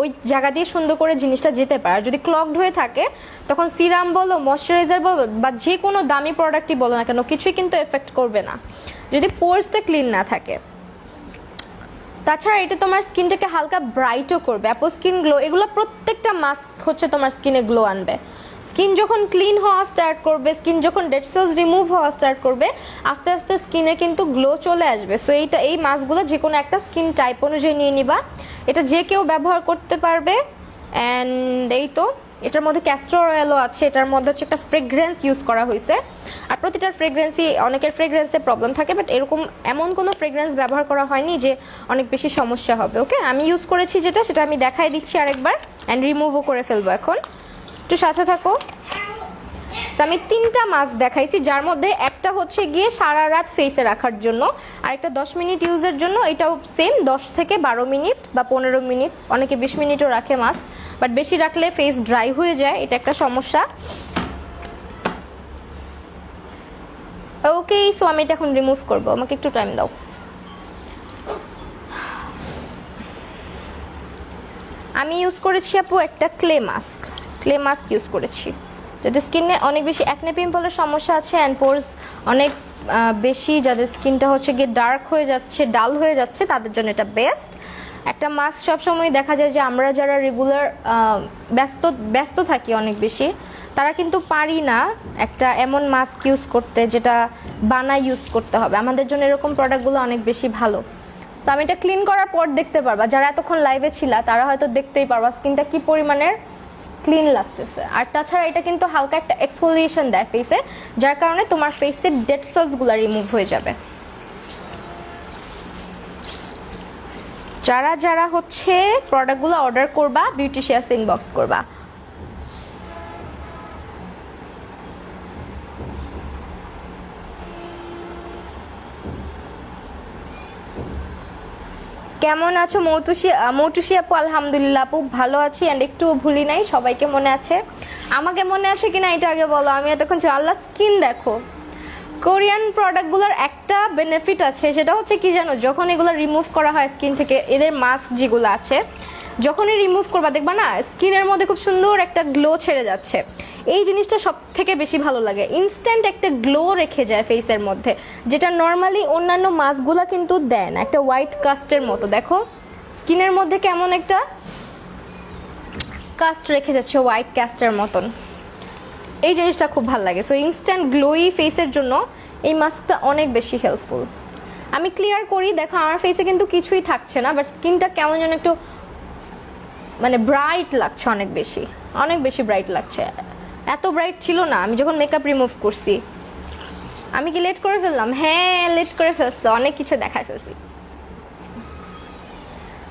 ওই জায়গা দিয়ে সুন্দর করে জিনিসটা যেতে পারে। আর যদি ক্লগড হয়ে থাকে তখন সিরাম বলো, ময়শ্চারাইজার বলো বা যে কোনো দামি প্রোডাক্টই বলো না কেন, কিছুই কিন্তু এফেক্ট করবে না যদি পোরসটা ক্লিন না থাকে। তাছাড়া এটা তোমার স্কিনটাকে হালকা ব্রাইটও করবে, আপু স্কিন গ্লো, এগুলো প্রত্যেকটা মাস্ক হচ্ছে তোমার স্কিনে গ্লো আনবে। স্কিন যখন ক্লিন হওয়া স্টার্ট করবে, স্কিন যখন ডেড সেলস রিমুভ হওয়া স্টার্ট করবে, আস্তে আস্তে স্কিনে কিন্তু গ্লো চলে আসবে। সো এই মাস্কগুলো যে কোনো একটা স্কিন টাইপ অনুযায়ী নিয়ে নিবা। এটা যে কেউ ব্যবহার করতে পারবে। অ্যান্ড এই তো এটার মধ্যে ক্যাস্টর অয়েলও আছে, এটার মধ্যে হচ্ছে একটা ফ্রেগ্রেন্স ইউজ করা হয়েছে। আর প্রতিটার ফ্রেগ্রেন্সই, অনেকের ফ্রেগ্রেন্সে প্রবলেম থাকে, বাট এমন কোনো ফ্রেগ্রেন্স ব্যবহার করা হয়নি যে অনেক বেশি সমস্যা হবে। ওকে, আমি ইউজ করেছি সেটা আমি দেখাই দিচ্ছি আরেকবার, অ্যান্ড রিমুভও করে ফেলবো এখন, একটু সাথে থাকো। আমি 3টা মাস্ক দেখাইছি, যার মধ্যে একটা হচ্ছে গিয়ে সারা রাত ফেসে রাখার জন্য, আর একটা 10 মিনিট ইউজের জন্য। এটাও সেম 10 থেকে 12 মিনিট বা 15 মিনিট, অনেকে 20 মিনিটও রাখে মাস্ক, বাট বেশি রাখলে ফেস ড্রাই হয়ে যায়, এটা একটা সমস্যা। ওকে, সো আমি এটা এখন রিমুভ করবো, আমাকে একটু টাইম দাও। আমি ইউজ করেছি আপু একটা ক্লে মাস্ক ইউজ করেছি। যাদের স্কিনে অনেক বেশি অ্যাকনে পিম্পলের সমস্যা আছে অ্যান্ড পোরস অনেক বেশি, যাদের স্কিনটা হচ্ছে গিয়ে ডার্ক হয়ে যাচ্ছে, ডাল হয়ে যাচ্ছে, তাদের জন্য এটা বেস্ট একটা মাস্ক। সবসময় দেখা যায় যে আমরা যারা রেগুলার ব্যস্ত থাকি অনেক বেশি, তারা কিন্তু পারি না একটা এমন মাস্ক ইউজ করতে যেটা বানায় ইউজ করতে হবে। আমাদের জন্য এরকম প্রোডাক্টগুলো অনেক বেশি ভালো। তো আমি এটা ক্লিন করার পর দেখতে পারবা, যারা এতক্ষণ লাইভে ছিলা তারা হয়তো দেখতেই পারবা স্কিনটা কি পরিমাণের ক্লিন লাগতেছে। আর তাছাড়া এটা কিন্তু হালকা একটা এক্সফোলিয়েশন দেয় ফেসে, যার কারণে তোমার ফেসের ডেড সেলসগুলো রিমুভ হয়ে যাবে। যারা হচ্ছে প্রোডাক্টগুলো অর্ডার করবা, বিউটিশিয়াস ইনবক্স করবা। কেমন আছো মৌটুসি আপু? আলহামদুলিল্লাহ আপু ভালো আছি, অ্যান্ড একটু ভুলি নাই, সবাইকে মনে আছে। আমাকে মনে আছে কিনা এটা আগে বলো, আমি এতক্ষণ আল্লাহ স্কিন দেখো। কোরিয়ান প্রোডাক্টগুলোর একটা বেনিফিট আছে, সেটা হচ্ছে কি জানো, যখন এগুলো রিমুভ করা হয় স্কিন থেকে, এদের মাস্ক যেগুলো আছে যখনই রিমুভ করবা দেখবা না স্কিনের মধ্যে খুব সুন্দর একটা গ্লো ছেড়ে যাচ্ছে। এই জিনিসটা সব থেকে বেশি ভালো লাগে, ইনস্ট্যান্ট একটা গ্লো রেখে যায় ফেসের মধ্যে, যেটা নর্মালি অন্যান্য মাস্কগুলো কিন্তু দেয় না। একটা হোয়াইট কাস্টের মতো, দেখো স্কিনের মধ্যে কেমন একটা কাস্ট রেখে যাচ্ছে, হোয়াইট কাস্টের মতন। এই জিনিসটা খুব ভালো লাগে। সো ইনস্ট্যান্ট গ্লোই ফেসের জন্য এই মাস্কটা অনেক বেশি হেল্পফুল। আমি ক্লিয়ার করি, দেখো আমার ফেসে কিন্তু কিছুই থাকছে না, বাট স্কিনটা কেমন যেন একটু মানে ব্রাইট লাগছে, অনেক বেশি ব্রাইট লাগছে। এত ব্রাইট ছিল না আমি যখন মেকআপ রিমুভ করছি। আমি কি লেট করে ফেললাম? হ্যাঁ, লেট করে ফেলছি, অনেক কিছু দেখায় ফেলছি।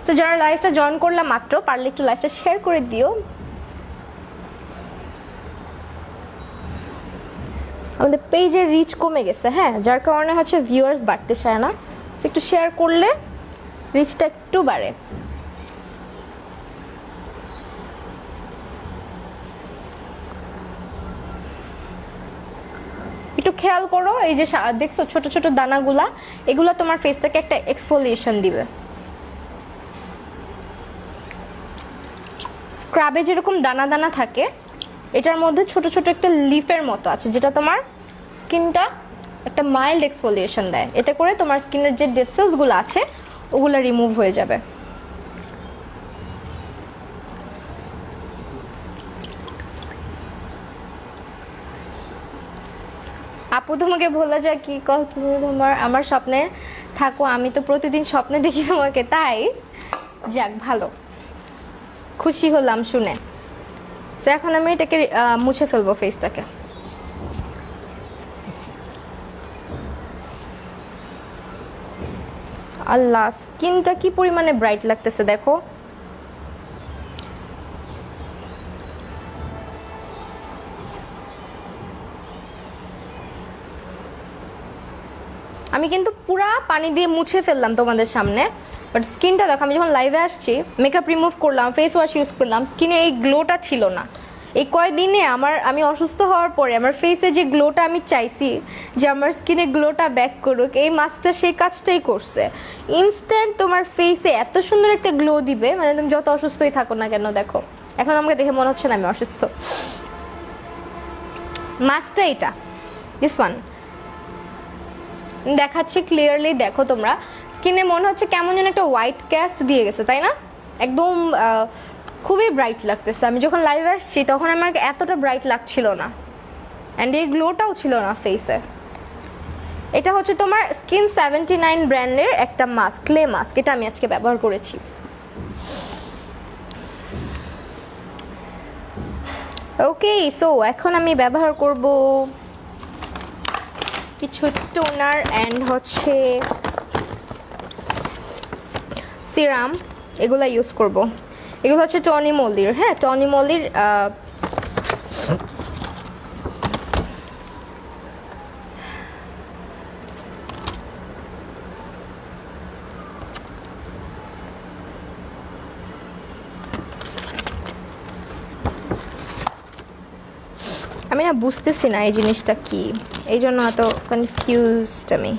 সো যারা লাইভটা জয়েন করলাম মাত্র, পারলে একটু লাইভটা শেয়ার করে দিও। আমাদের পেজের রিচ কমে গেছে, হ্যাঁ, যার কারণে হচ্ছে ভিউয়ার্স বাড়তে চায় না। একটু শেয়ার করলে রিচটা একটু বাড়ে। একটু খেয়াল করো, এই যে দেখছো ছোট ছোট দানাগুলা, এগুলো তোমার ফেসটাকে একটা এক্সফোলিয়েশন দিবে। স্ক্রাবে যেরকম দানা দানা থাকে, এটার মধ্যে ছোট ছোট একটা লিফের মতো আছে, যেটা তোমার স্কিনটা একটা মাইল্ড এক্সফোলিয়েশন দেয়। এতে করে তোমার স্কিনের যে ডেড সেলসগুলো আছে ওগুলো রিমুভ হয়ে যাবে। আপু তোমাকে বলা যায় কি কল, তুমি আমার স্বপ্নে থাকো, আমি তো প্রতিদিন স্বপ্নে দেখি তোমাকে। তাই যাক, ভালো, খুশি হলাম শুনে। সো এখন আমি এটাকে মুছে ফেলবো ফেসটাকে। আল্লাহ, স্কিনটা কি পরিমাণে ব্রাইট লাগতেছে দেখো। আমি কিন্তু পুরা পানি দিয়ে মুছে ফেললাম তোমাদের সামনে, বাট স্কিনটা দেখো, আমি যখন লাইভে আসছি মেকআপ রিমুভ করলাম, ফেস ওয়াশ ইউজ করলাম, স্কিনে এই গ্লোটা ছিল না। এই কয়দিনে আমি অসুস্থ হওয়ার পরে আমার ফেসে যে গ্লোটা আমি চাইছি যে আমার স্কিনে গ্লোটা ব্যাক করুক, এই মাস্কটা সেই কাজটাই করছে। ইনস্ট্যান্ট তোমার ফেসে এত সুন্দর একটা গ্লো দিবে, মানে তুমি যত অসুস্থই থাকো না কেন। দেখো এখন আমাকে দেখে মনে হচ্ছে না আমি অসুস্থ। মাস্কটা এটা, দিস ওয়ান দেখাচ্ছে ক্লিয়ারলি, দেখো তোমরা স্কিনে মনে হচ্ছে কেমন যেন একটা হোয়াইট ক্যাস্ট দিয়ে গেছে, তাই না? একদম খুবই ব্রাইট লাগতেছে। আমি যখন লাইভ আসছি তখন আমার এতটা ব্রাইট লাগছিল না, অ্যান্ড এই গ্লোটাও ছিল না ফেসে। এটা হচ্ছে তোমার স্কিন 79 ব্র্যান্ডের একটা মাস্ক, ক্লে মাস্ক। এটা আমি আজকে ব্যবহার করেছি। ওকে, সো এখন আমি ব্যবহার করব কিছু টোনার অ্যান্ড হচ্ছে সিরাম, এগুলো ইউজ করব। এগুলো হচ্ছে টনি মলির, হ্যাঁ, টনি মলির আমি না বুঝতেছি না এই জিনিসটা কি, এই জন্য এত কনফিউজড আমি।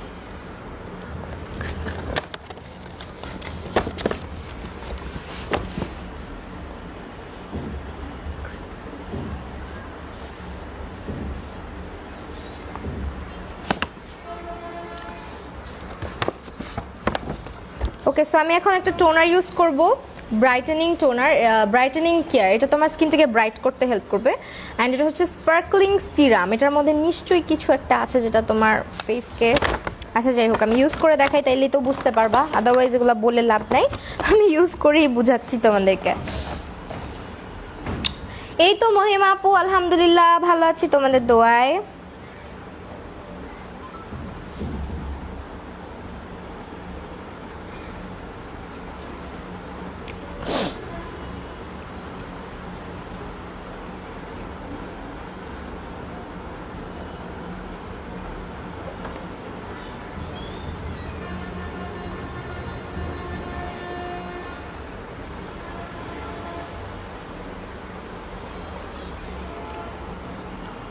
ওকে, সো আমি এখন একটা টোনার ইউজ করব, ব্রাইটেনিং টোনার, ব্রাইটেনিং কেয়ার। এটা তোমার স্কিনটাকে ব্রাইট করতে হেল্প করবে। অ্যান্ড এটা হচ্ছে স্পার্কলিং সিরাম। এটার মধ্যে নিশ্চয়ই কিছু একটা আছে যেটা তোমার ফেসকে, আচ্ছা যাই হোক, আমি ইউজ করে দেখাই, তাইলে তো বুঝতে পারবা, আদারওয়াইজ এগুলো বলে লাভ নাই। আমি ইউজ করেই বুঝাচ্ছি তোমাদেরকে। এই তো মহিমা আপু, আলহামদুলিল্লাহ ভালো আছি তোমাদের দোয়ায়।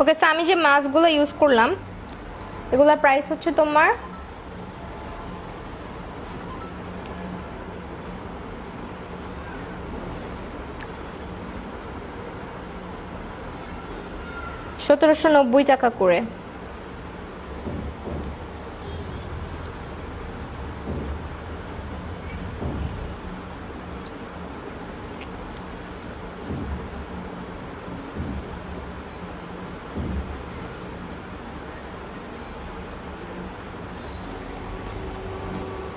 ওকে, সো আমি যে মাস্কগুলো ইউজ করলাম এগুলোর প্রাইস হচ্ছে তোমার 1790 টাকা করে।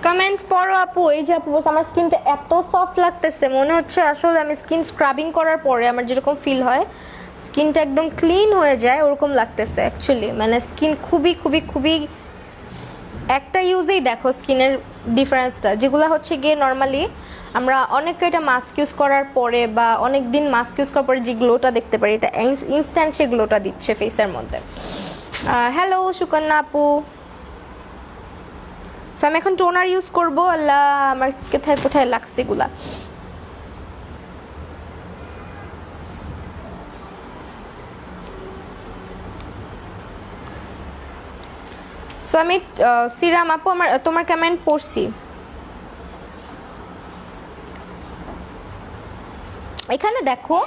কমেন্ট পড়ো আপু। এই যে আপু বলছে আমার স্কিনটা এত সফট লাগতেছে, মনে হচ্ছে আসলে আমি স্কিন স্ক্রাবিং করার পরে আমার যেরকম ফিল হয় স্কিনটা একদম ক্লিন হয়ে যায় ওরকম লাগতেছে অ্যাকচুয়ালি। মানে স্কিন খুবই খুবই খুবই একটা ইউজেই দেখো স্কিনের ডিফারেন্সটা, যেগুলো হচ্ছে গিয়ে নর্মালি আমরা অনেক কয়টা মাস্ক ইউজ করার পরে বা অনেক দিন মাস্ক ইউজ করার পরে যে গ্লোটা দেখতে পারি, এটা ইনস্ট্যান্ট সে গ্লোটা দিচ্ছে ফেসের মধ্যে। হ্যালো সুকন্যা আপু। সো আমি এখন টোনার ইউজ করবো। আল্লাহ আমার কোথায় কোথায় লাগছে এগুলা। সো আমি সিরাম আপু আমার তোমার কমেন্ট পড়ছি। এখানে দেখো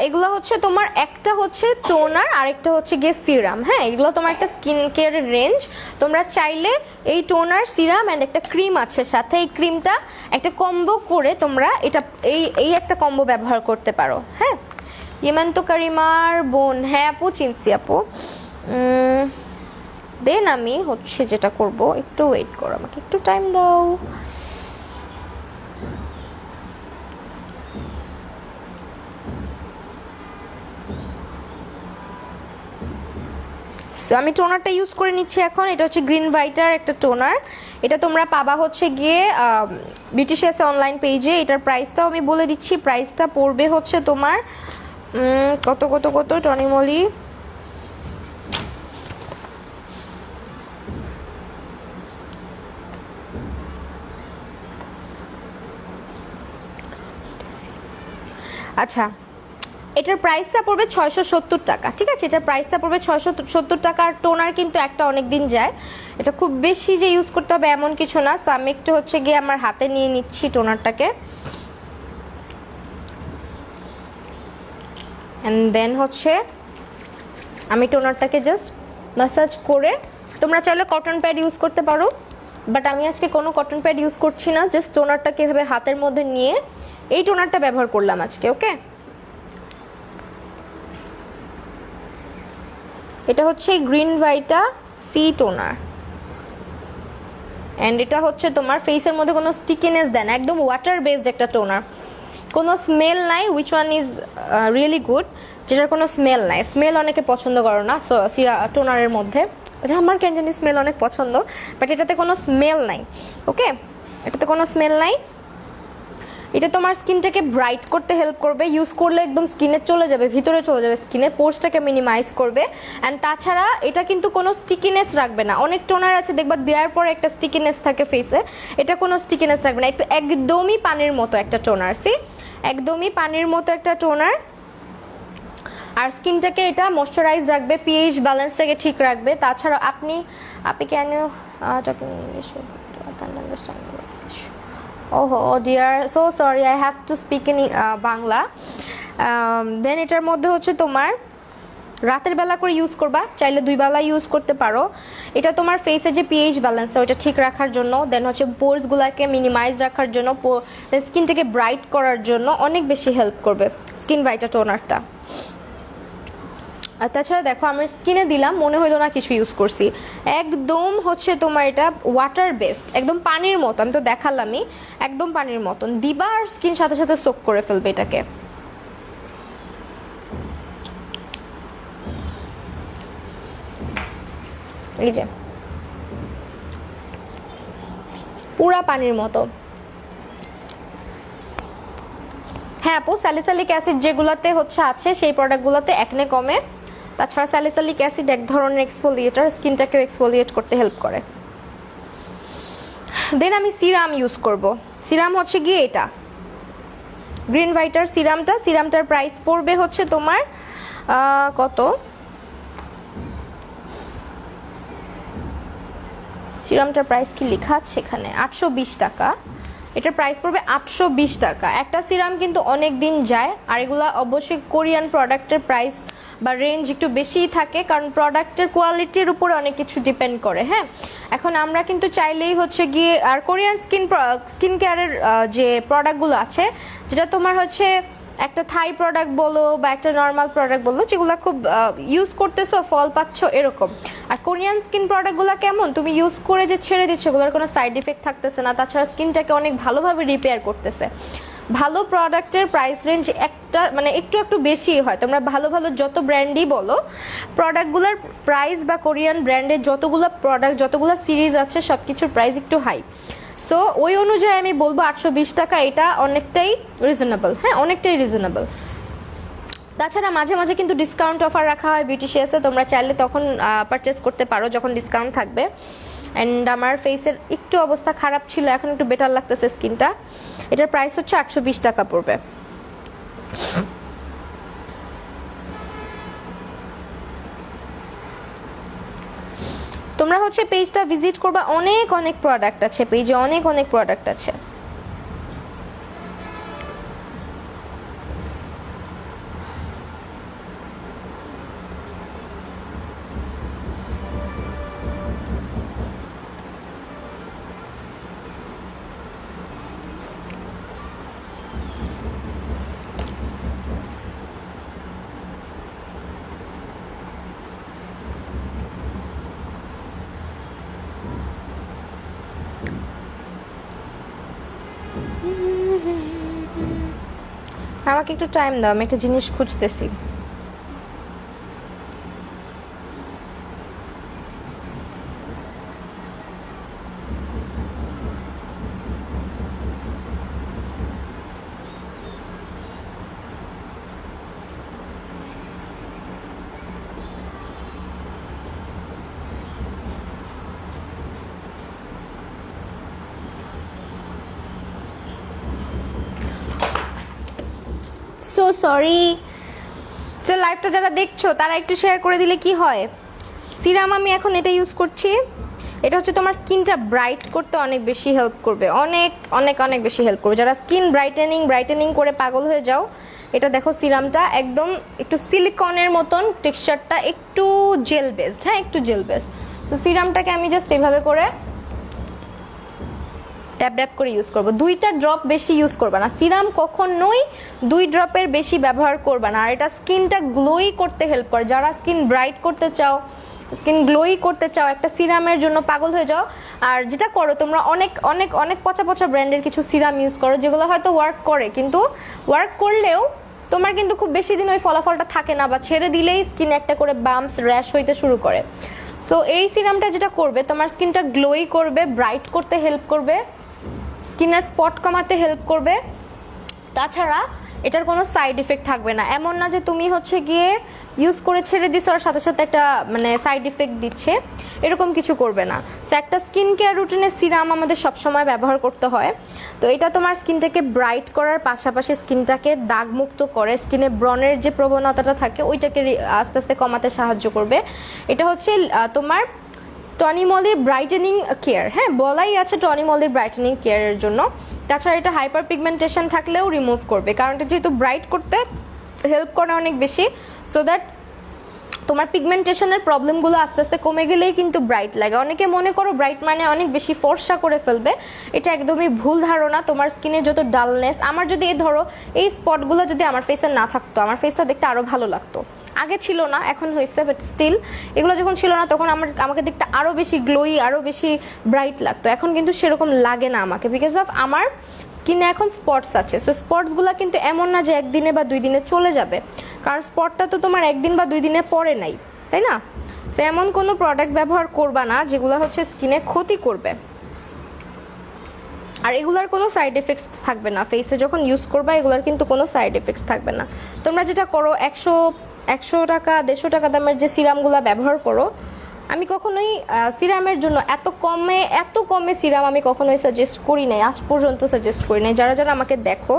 এগুলো হচ্ছে তোমার, একটা হচ্ছে টোনার আর একটা হচ্ছে গিয়ে সিরাম। হ্যাঁ, এগুলো তোমার একটা স্কিন কেয়ারের রেঞ্জ। তোমরা চাইলে এই টোনার, সিরাম অ্যান্ড একটা ক্রিম আছে সাথে, এই ক্রিমটা একটা কম্বো করে তোমরা এটা এই একটা কম্বো ব্যবহার করতে পারো। হ্যাঁ, ইমান্ত কারিমার বোন, হ্যাঁ আপু চিনছি আপু। দেন আমি হচ্ছে যেটা করব, একটু ওয়েট করো, আমাকে একটু টাইম দাও। সো আমি টোনারটা ইউজ করে নিচ্ছি এখন। এটা হচ্ছে গ্রিন ভাইটার একটা টোনার। এটা তোমরা পাবা হচ্ছে গিয়ে বিউটিশিয়াস অনলাইন পেজে। এটার প্রাইসটাও আমি বলে দিচ্ছি। প্রাইসটা পড়বে হচ্ছে তোমার কত কত কত টনিমলি, আচ্ছা এটার প্রাইসটা পড়বে 670 টাকা। ঠিক আছে, এটার প্রাইসটা পড়বে 670 টাকা। আর টোনার কিন্তু একটা অনেক দিন যায়, এটা খুব বেশি যে ইউজ করতে হবে এমন কিছু না। সো আমি একটু হচ্ছে গিয়ে আমার হাতে নিয়ে নিচ্ছি টোনারটাকে, অ্যান্ড দেন হচ্ছে আমি টোনারটাকে জাস্ট ম্যাসাজ করে, তোমরা চাইলে কটন প্যাড ইউজ করতে পারো, বাট আমি আজকে কোনো কটন প্যাড ইউজ করছি না। জাস্ট টোনারটাকে এভাবে হাতের মধ্যে নিয়ে এই টোনারটা ব্যবহার করলাম আজকে। ওকে, এটা হচ্ছে গ্রিন ভাইটা সি টোনার, অ্যান্ড এটা হচ্ছে তোমার ফেসের মধ্যে কোনো স্টিকিনেস দেয় না, একদম ওয়াটার বেসড একটা টোনার, কোনো স্মেল নাই। Which one is really good, যেটার কোনো স্মেল নাই। স্মেল অনেকে পছন্দ করো না সো টোনারের মধ্যে, এটা আমার কেন জানি স্মেল অনেক পছন্দ, বাট এটাতে কোনো স্মেল নাই। ওকে, এটাতে কোনো স্মেল নাই। এটা তোমার স্কিনটাকে ব্রাইট করতে হেল্প করবে, ইউজ করলে একদম স্কিনে চলে যাবে, ভিতরে চলে যাবে, স্কিনের পোর্সটাকে মিনিমাইজ করবে। অ্যান্ড তাছাড়া এটা কিন্তু কোনো স্টিকিনেস রাখবে না। অনেক টোনার আছে দেখবা দেওয়ার পরে একটা স্টিকিনেস থাকে ফেসে, এটা কোনো স্টিকিনেস রাখবে না। একটু একদমই পানির মতো একটা টোনার, একদমই পানির মতো একটা টোনার। আর স্কিনটাকে এটা ময়শ্চারাইজ রাখবে, পিএইচ ব্যালেন্সটাকে ঠিক রাখবে। তাছাড়া আপনি can you talking English, I can understand English. Oh dear, so sorry, I have to speak in Bangla. Then এটার মধ্যে হচ্ছে তোমার রাতের বেলা করে ইউজ করবা, চাইলে 2 বেলা ইউজ করতে পারো। এটা তোমার ফেসে যে পিএইচ ব্যালেন্সটা ওইটা ঠিক রাখার জন্য, দেন হচ্ছে পোরসগুলোকে মিনিমাইজ রাখার জন্য, দেন স্কিনটাকে ব্রাইট করার জন্য অনেক বেশি হেল্প করবে স্কিন ভাইটা টোনারটা। আর তাছাড়া দেখো আমার স্কিনে দিলাম, মনে হলো না কিছু ইউজ করছি, একদম হচ্ছে তোমার এটা ওয়াটার বেসড, একদম পানির মতো। আমি তো দেখালামই, একদম পানির মতন দিবা আর স্কিন সাথে সাথে সোক করে ফেলবে এটাকে। এই যে পুরা পানির মতো। হ্যাঁ আপু, স্যালিসাইলিক অ্যাসিড যেগুলোতে হচ্ছে আছে সেই প্রোডাক্টগুলোতে একনে কমে। তাছাড়া স্যালিসাইলিক অ্যাসিড এক ধরনের এক্সফোলিয়েটার, স্কিনটাকেও এক্সফোলিয়েট করতে হেল্প করে। দেন আমি সিরাম ইউজ করব। সিরাম হচ্ছে গিয়ে এটা গ্রিন ভাইটার সিরামটার প্রাইস পড়বে হচ্ছে তোমার কত, সিরামটার প্রাইস কি লেখা আছে এখানে, 820 টাকা। এটার প্রাইস পড়বে 820 টাকা। একটা সিরাম কিন্তু অনেক দিন যায়। আর এগুলা অবশ্যই কোরিয়ান প্রোডাক্টের প্রাইস বা রেঞ্জ একটু বেশিই থাকে, কারণ প্রোডাক্টের কোয়ালিটির উপরে অনেক কিছু ডিপেন্ড করে। হ্যাঁ, এখন আমরা কিন্তু চাইলেই হচ্ছে গিয়ে, আর কোরিয়ান স্কিন কেয়ারের যে প্রোডাক্টগুলো আছে, যেটা তোমার হচ্ছে একটা থাই প্রোডাক্ট বলো বা একটা নর্মাল প্রোডাক্ট বলো যেগুলো খুব ইউজ করতেছো ফল পাচ্ছ এরকম। আর কোরিয়ান স্কিন প্রোডাক্টগুলো কেমন, তুমি ইউজ করে যে ছেড়ে দিচ্ছ ওগুলোর কোনো সাইড ইফেক্ট থাকতেছে না, তাছাড়া স্কিনটাকে অনেক ভালোভাবে রিপেয়ার করতেছে। ভালো প্রোডাক্টের প্রাইস রেঞ্জ একটা মানে একটু একটু বেশি হয়, তোমরা ভালো ভালো যত ব্র্যান্ডই বলো প্রোডাক্টগুলোর প্রাইস বা কোরিয়ান ব্র্যান্ডের যতগুলো প্রোডাক্ট যতগুলো সিরিজ আছে সব কিছুর প্রাইস একটু হাই। সো ওই অনুযায়ী আমি বলবো 820 টাকা এটা অনেকটাই রিজনেবল, হ্যাঁ অনেকটাই রিজনেবল। তাছাড়া মাঝে মাঝে কিন্তু ডিসকাউন্ট অফার রাখা হয় বিউটিশিয়াসে, তোমরা চাইলে তখন পারচেস করতে পারো যখন ডিসকাউন্ট থাকবে। অ্যান্ড আমার ফেসের একটু অবস্থা খারাপ ছিল, এখন একটু বেটার লাগতেছে স্কিনটা। এটার প্রাইস হচ্ছে 820 টাকা পড়বে। তোমরা হচ্ছে পেজটা ভিজিট করবা, অনেক অনেক প্রোডাক্ট আছে পেজে, অনেক অনেক প্রোডাক্ট আছে। আমাকে একটু টাইম দাও, আমি একটা জিনিস খুঁজতেছি। So sorry. সো লাইভটা যারা দেখছো তারা একটু শেয়ার করে দিলে কি হয়। সিরাম আমি এখন এটা ইউজ করছি, এটা হচ্ছে তোমার স্কিনটা ব্রাইট করতে অনেক বেশি হেল্প করবে, অনেক অনেক অনেক বেশি হেল্প করবে। যারা স্কিন ব্রাইটেনিং করে পাগল হয়ে যাও, এটা দেখো সিরামটা একদম একটু সিলিকনের মতন টেক্সচারটা, একটু জেল বেসড, হ্যাঁ একটু জেল বেসড। তো সিরামটাকে আমি জাস্ট এইভাবে করে ট্যাপ ট্যাপ করে ইউজ করবো, 2টা ড্রপ বেশি ইউজ করবা না। সিরাম কখনোই 2 ড্রপের বেশি ব্যবহার করবা না। আর এটা স্কিনটা গ্লোই করতে হেল্প করে, যারা স্কিন ব্রাইট করতে চাও, স্কিন গ্লোই করতে চাও, একটা সিরামের জন্য পাগল হয়ে যাও। আর যেটা করো তোমরা অনেক অনেক অনেক পচা পচা ব্র্যান্ডের কিছু সিরাম ইউজ করো যেগুলো হয়তো ওয়ার্ক করে, কিন্তু ওয়ার্ক করলেও তোমার কিন্তু খুব বেশি দিন ওই ফলাফলটা থাকে না, বা ছেড়ে দিলেই স্কিন একটা করে বাম্পস র্যাশ হইতে শুরু করে। সো এই সিরামটা যেটা করবে তোমার স্কিনটা গ্লোই করবে, ব্রাইট করতে হেল্প করবে, স্কিনের স্পট কমাতে হেল্প করবে। তাছাড়া এটার কোনো সাইড ইফেক্ট থাকবে না, এমন না যে তুমি হচ্ছে গিয়ে ইউজ করে ছেড়ে দিছো আর সাথে সাথে একটা মানে সাইড ইফেক্ট দিচ্ছে, এরকম কিছু করবে না। সো একটা স্কিন কেয়ার রুটিনে সিরাম আমাদের সবসময় ব্যবহার করতে হয়। তো এটা তোমার স্কিনটাকে ব্রাইট করার পাশাপাশি স্কিনটাকে দাগমুক্ত করে, স্কিনে ব্রণের যে প্রবণতাটা থাকে ওইটাকে আস্তে আস্তে কমাতে সাহায্য করবে। এটা হচ্ছে তোমার টনি মলির ব্রাইটেনিং কেয়ার, হ্যাঁ বলাই আছে টনি মলির ব্রাইটেনিং কেয়ারের জন্য। তাছাড়া এটা হাইপার পিগমেন্টেশন থাকলেও রিমুভ করবে, কারণ এটা যেহেতু ব্রাইট করতে হেল্প করে অনেক বেশি, সো দ্যাট তোমার পিগমেন্টেশনের প্রবলেমগুলো আস্তে আস্তে কমে গেলেই কিন্তু ব্রাইট লাগে। অনেকে মনে করো ব্রাইট মানে অনেক বেশি ফর্সা করে ফেলবে, এটা একদমই ভুল ধারণা। তোমার স্কিনে যত ডালনেস, আমার যদি ধরো এই স্পটগুলো যদি আমার ফেসে না থাকতো, আমার ফেসটা দেখতে আরও ভালো লাগতো। আগে ছিল না, এখন হয়েছে, বাট স্টিল এগুলো যখন ছিল না তখন আমাকে দেখতে আরও বেশি গ্লোই, আরও বেশি ব্রাইট লাগতো। এখন কিন্তু সেরকম লাগে না আমাকে, বিকজ অফ আমার স্কিনে এখন স্পটস আছে। সো স্পটসগুলো কিন্তু এমন না যে একদিনে বা 2 দিনে চলে যাবে, কারণ স্পটটা তো তোমার 1 দিন বা 2 দিনে পরে নাই, তাই না? সো এমন কোনো প্রোডাক্ট ব্যবহার করবা না যেগুলো হচ্ছে স্কিনে ক্ষতি করবে। আর এগুলার কোনো সাইড এফেক্টস থাকবে না, ফেসে যখন ইউজ করবা এগুলার কিন্তু কোনো সাইড এফেক্টস থাকবে না। তোমরা যেটা করো 100 টাকা 150 টাকা দামের যে সিরামগুলো ব্যবহার করো, আমি কখনোই সিরামের জন্য এত কমে সিরাম আমি কখনোই সাজেস্ট করি নাই, আজ পর্যন্ত সাজেস্ট করি নাই। যারা যারা আমাকে দেখো,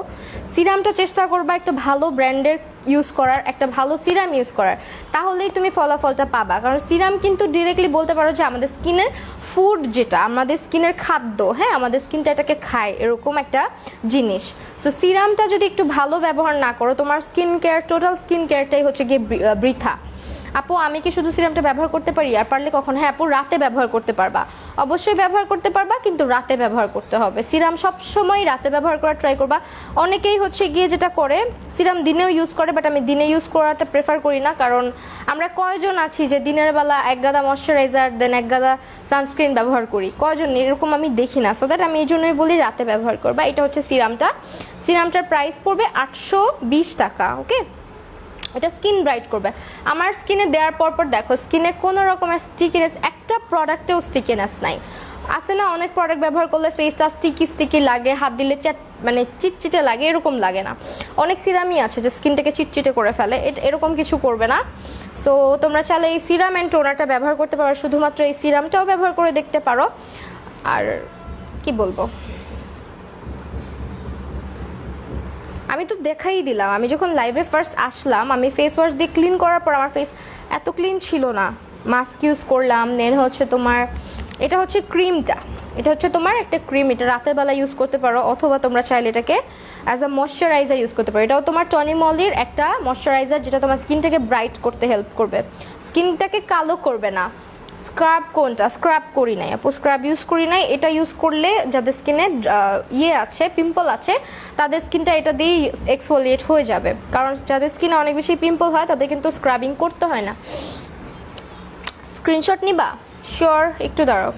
সিরামটা চেষ্টা করবা একটা ভালো ব্র্যান্ডের ইউজ করার, একটা ভালো সিরাম ইউজ করার, তাহলেই তুমি ফলাফলটা পাবা। কারণ সিরাম কিন্তু ডিরেক্টলি বলতে পারো যে আমাদের স্কিনের ফুড, যেটা আমাদের স্কিনের খাদ্য, হ্যাঁ আমাদের স্কিনটা এটাকে খায়, এরকম একটা জিনিস। সো সিরামটা যদি একটু ভালো ব্যবহার না করো, তোমার স্কিন কেয়ার, টোটাল স্কিন কেয়ারটাই হচ্ছে গিয়ে বৃথা। আপু আমি কি শুধু সিরামটা ব্যবহার করতে পারি? আর পারলে কখন? হ্যাঁ আপু, রাতে ব্যবহার করতে পারবা, অবশ্যই ব্যবহার করতে পারবা, কিন্তু রাতে ব্যবহার করতে হবে। সিরাম সব সময় রাতে ব্যবহার করার ট্রাই করবা। অনেকেই হচ্ছে গিয়ে যেটা করে সিরাম দিনেও ইউজ করে, বাট আমি দিনে ইউজ করাটা প্রেফার করি না, কারণ আমরা কয়জন আছি যে দিনের বেলা এক গাদা ময়শ্চারাইজার দেন এক গাদা সানস্ক্রিন ব্যবহার করি? কয়জন? এরকম আমি দেখি না। সো দ্যাট আমি এই জন্যই বলি রাতে ব্যবহার করবা। এটা হচ্ছে সিরামটা, সিরামটার প্রাইস পড়বে 820 টাকা। ওকে, এটা স্কিন ব্রাইট করবে। আমার স্কিনে দেওয়ার পর দেখো স্কিনে কোনো রকমের স্টিকিনেস, একটা প্রোডাক্টেও স্টিকিনেস নাই। আছে না অনেক প্রোডাক্ট ব্যবহার করলে ফেসটা স্টিকি স্টিকি লাগে, হাত দিলে মানে চিটচিটে লাগে, এরকম লাগে না। অনেক সিরামই আছে যে স্কিনটাকে চিটচিটে করে ফেলে, এরকম কিছু করবে না। সো তোমরা চাইলে এই সিরাম অ্যান্ড টোনারটা ব্যবহার করতে পারো, শুধুমাত্র এই সিরামটাও ব্যবহার করে দেখতে পারো। আর কি বলবো, আমি তো দেখাই দিলাম। আমি যখন লাইভে ফার্স্ট আসলাম, আমি ফেস ওয়াশ দিয়ে ক্লিন করার পর আমার ফেস এত ক্লিন ছিল না। মাস্ক ইউজ করলাম, দেন হচ্ছে তোমার এটা হচ্ছে ক্রিমটা, এটা হচ্ছে তোমার একটা ক্রিম, এটা রাতের বেলা ইউজ করতে পারো, অথবা তোমরা চাইলে এটাকে অ্যাজ আ ময়শ্চারাইজার ইউজ করতে পারো। এটাও তোমার টনি মলির একটা ময়শ্চারাইজার, যেটা তোমার স্কিনটাকে ব্রাইট করতে হেল্প করবে, স্কিনটাকে কালো করবে না। স্ক্রাব কোনটা? স্ক্রাব করি নাই আপু, স্ক্রাব ইউজ করি নাই। এটা ইউজ করলে যাদের স্কিনে ইয়ে আছে, পিম্পল আছে, তাদের স্কিনটা এটা দিয়েই এক্সফোলিয়েট হয়ে যাবে, কারণ যাদের স্কিনে অনেক বেশি পিম্পল হয় তাদের কিন্তু স্ক্রাবিং করতে হয় না। স্ক্রিনশট নিবা? শিওর, একটু দাঁড়াও।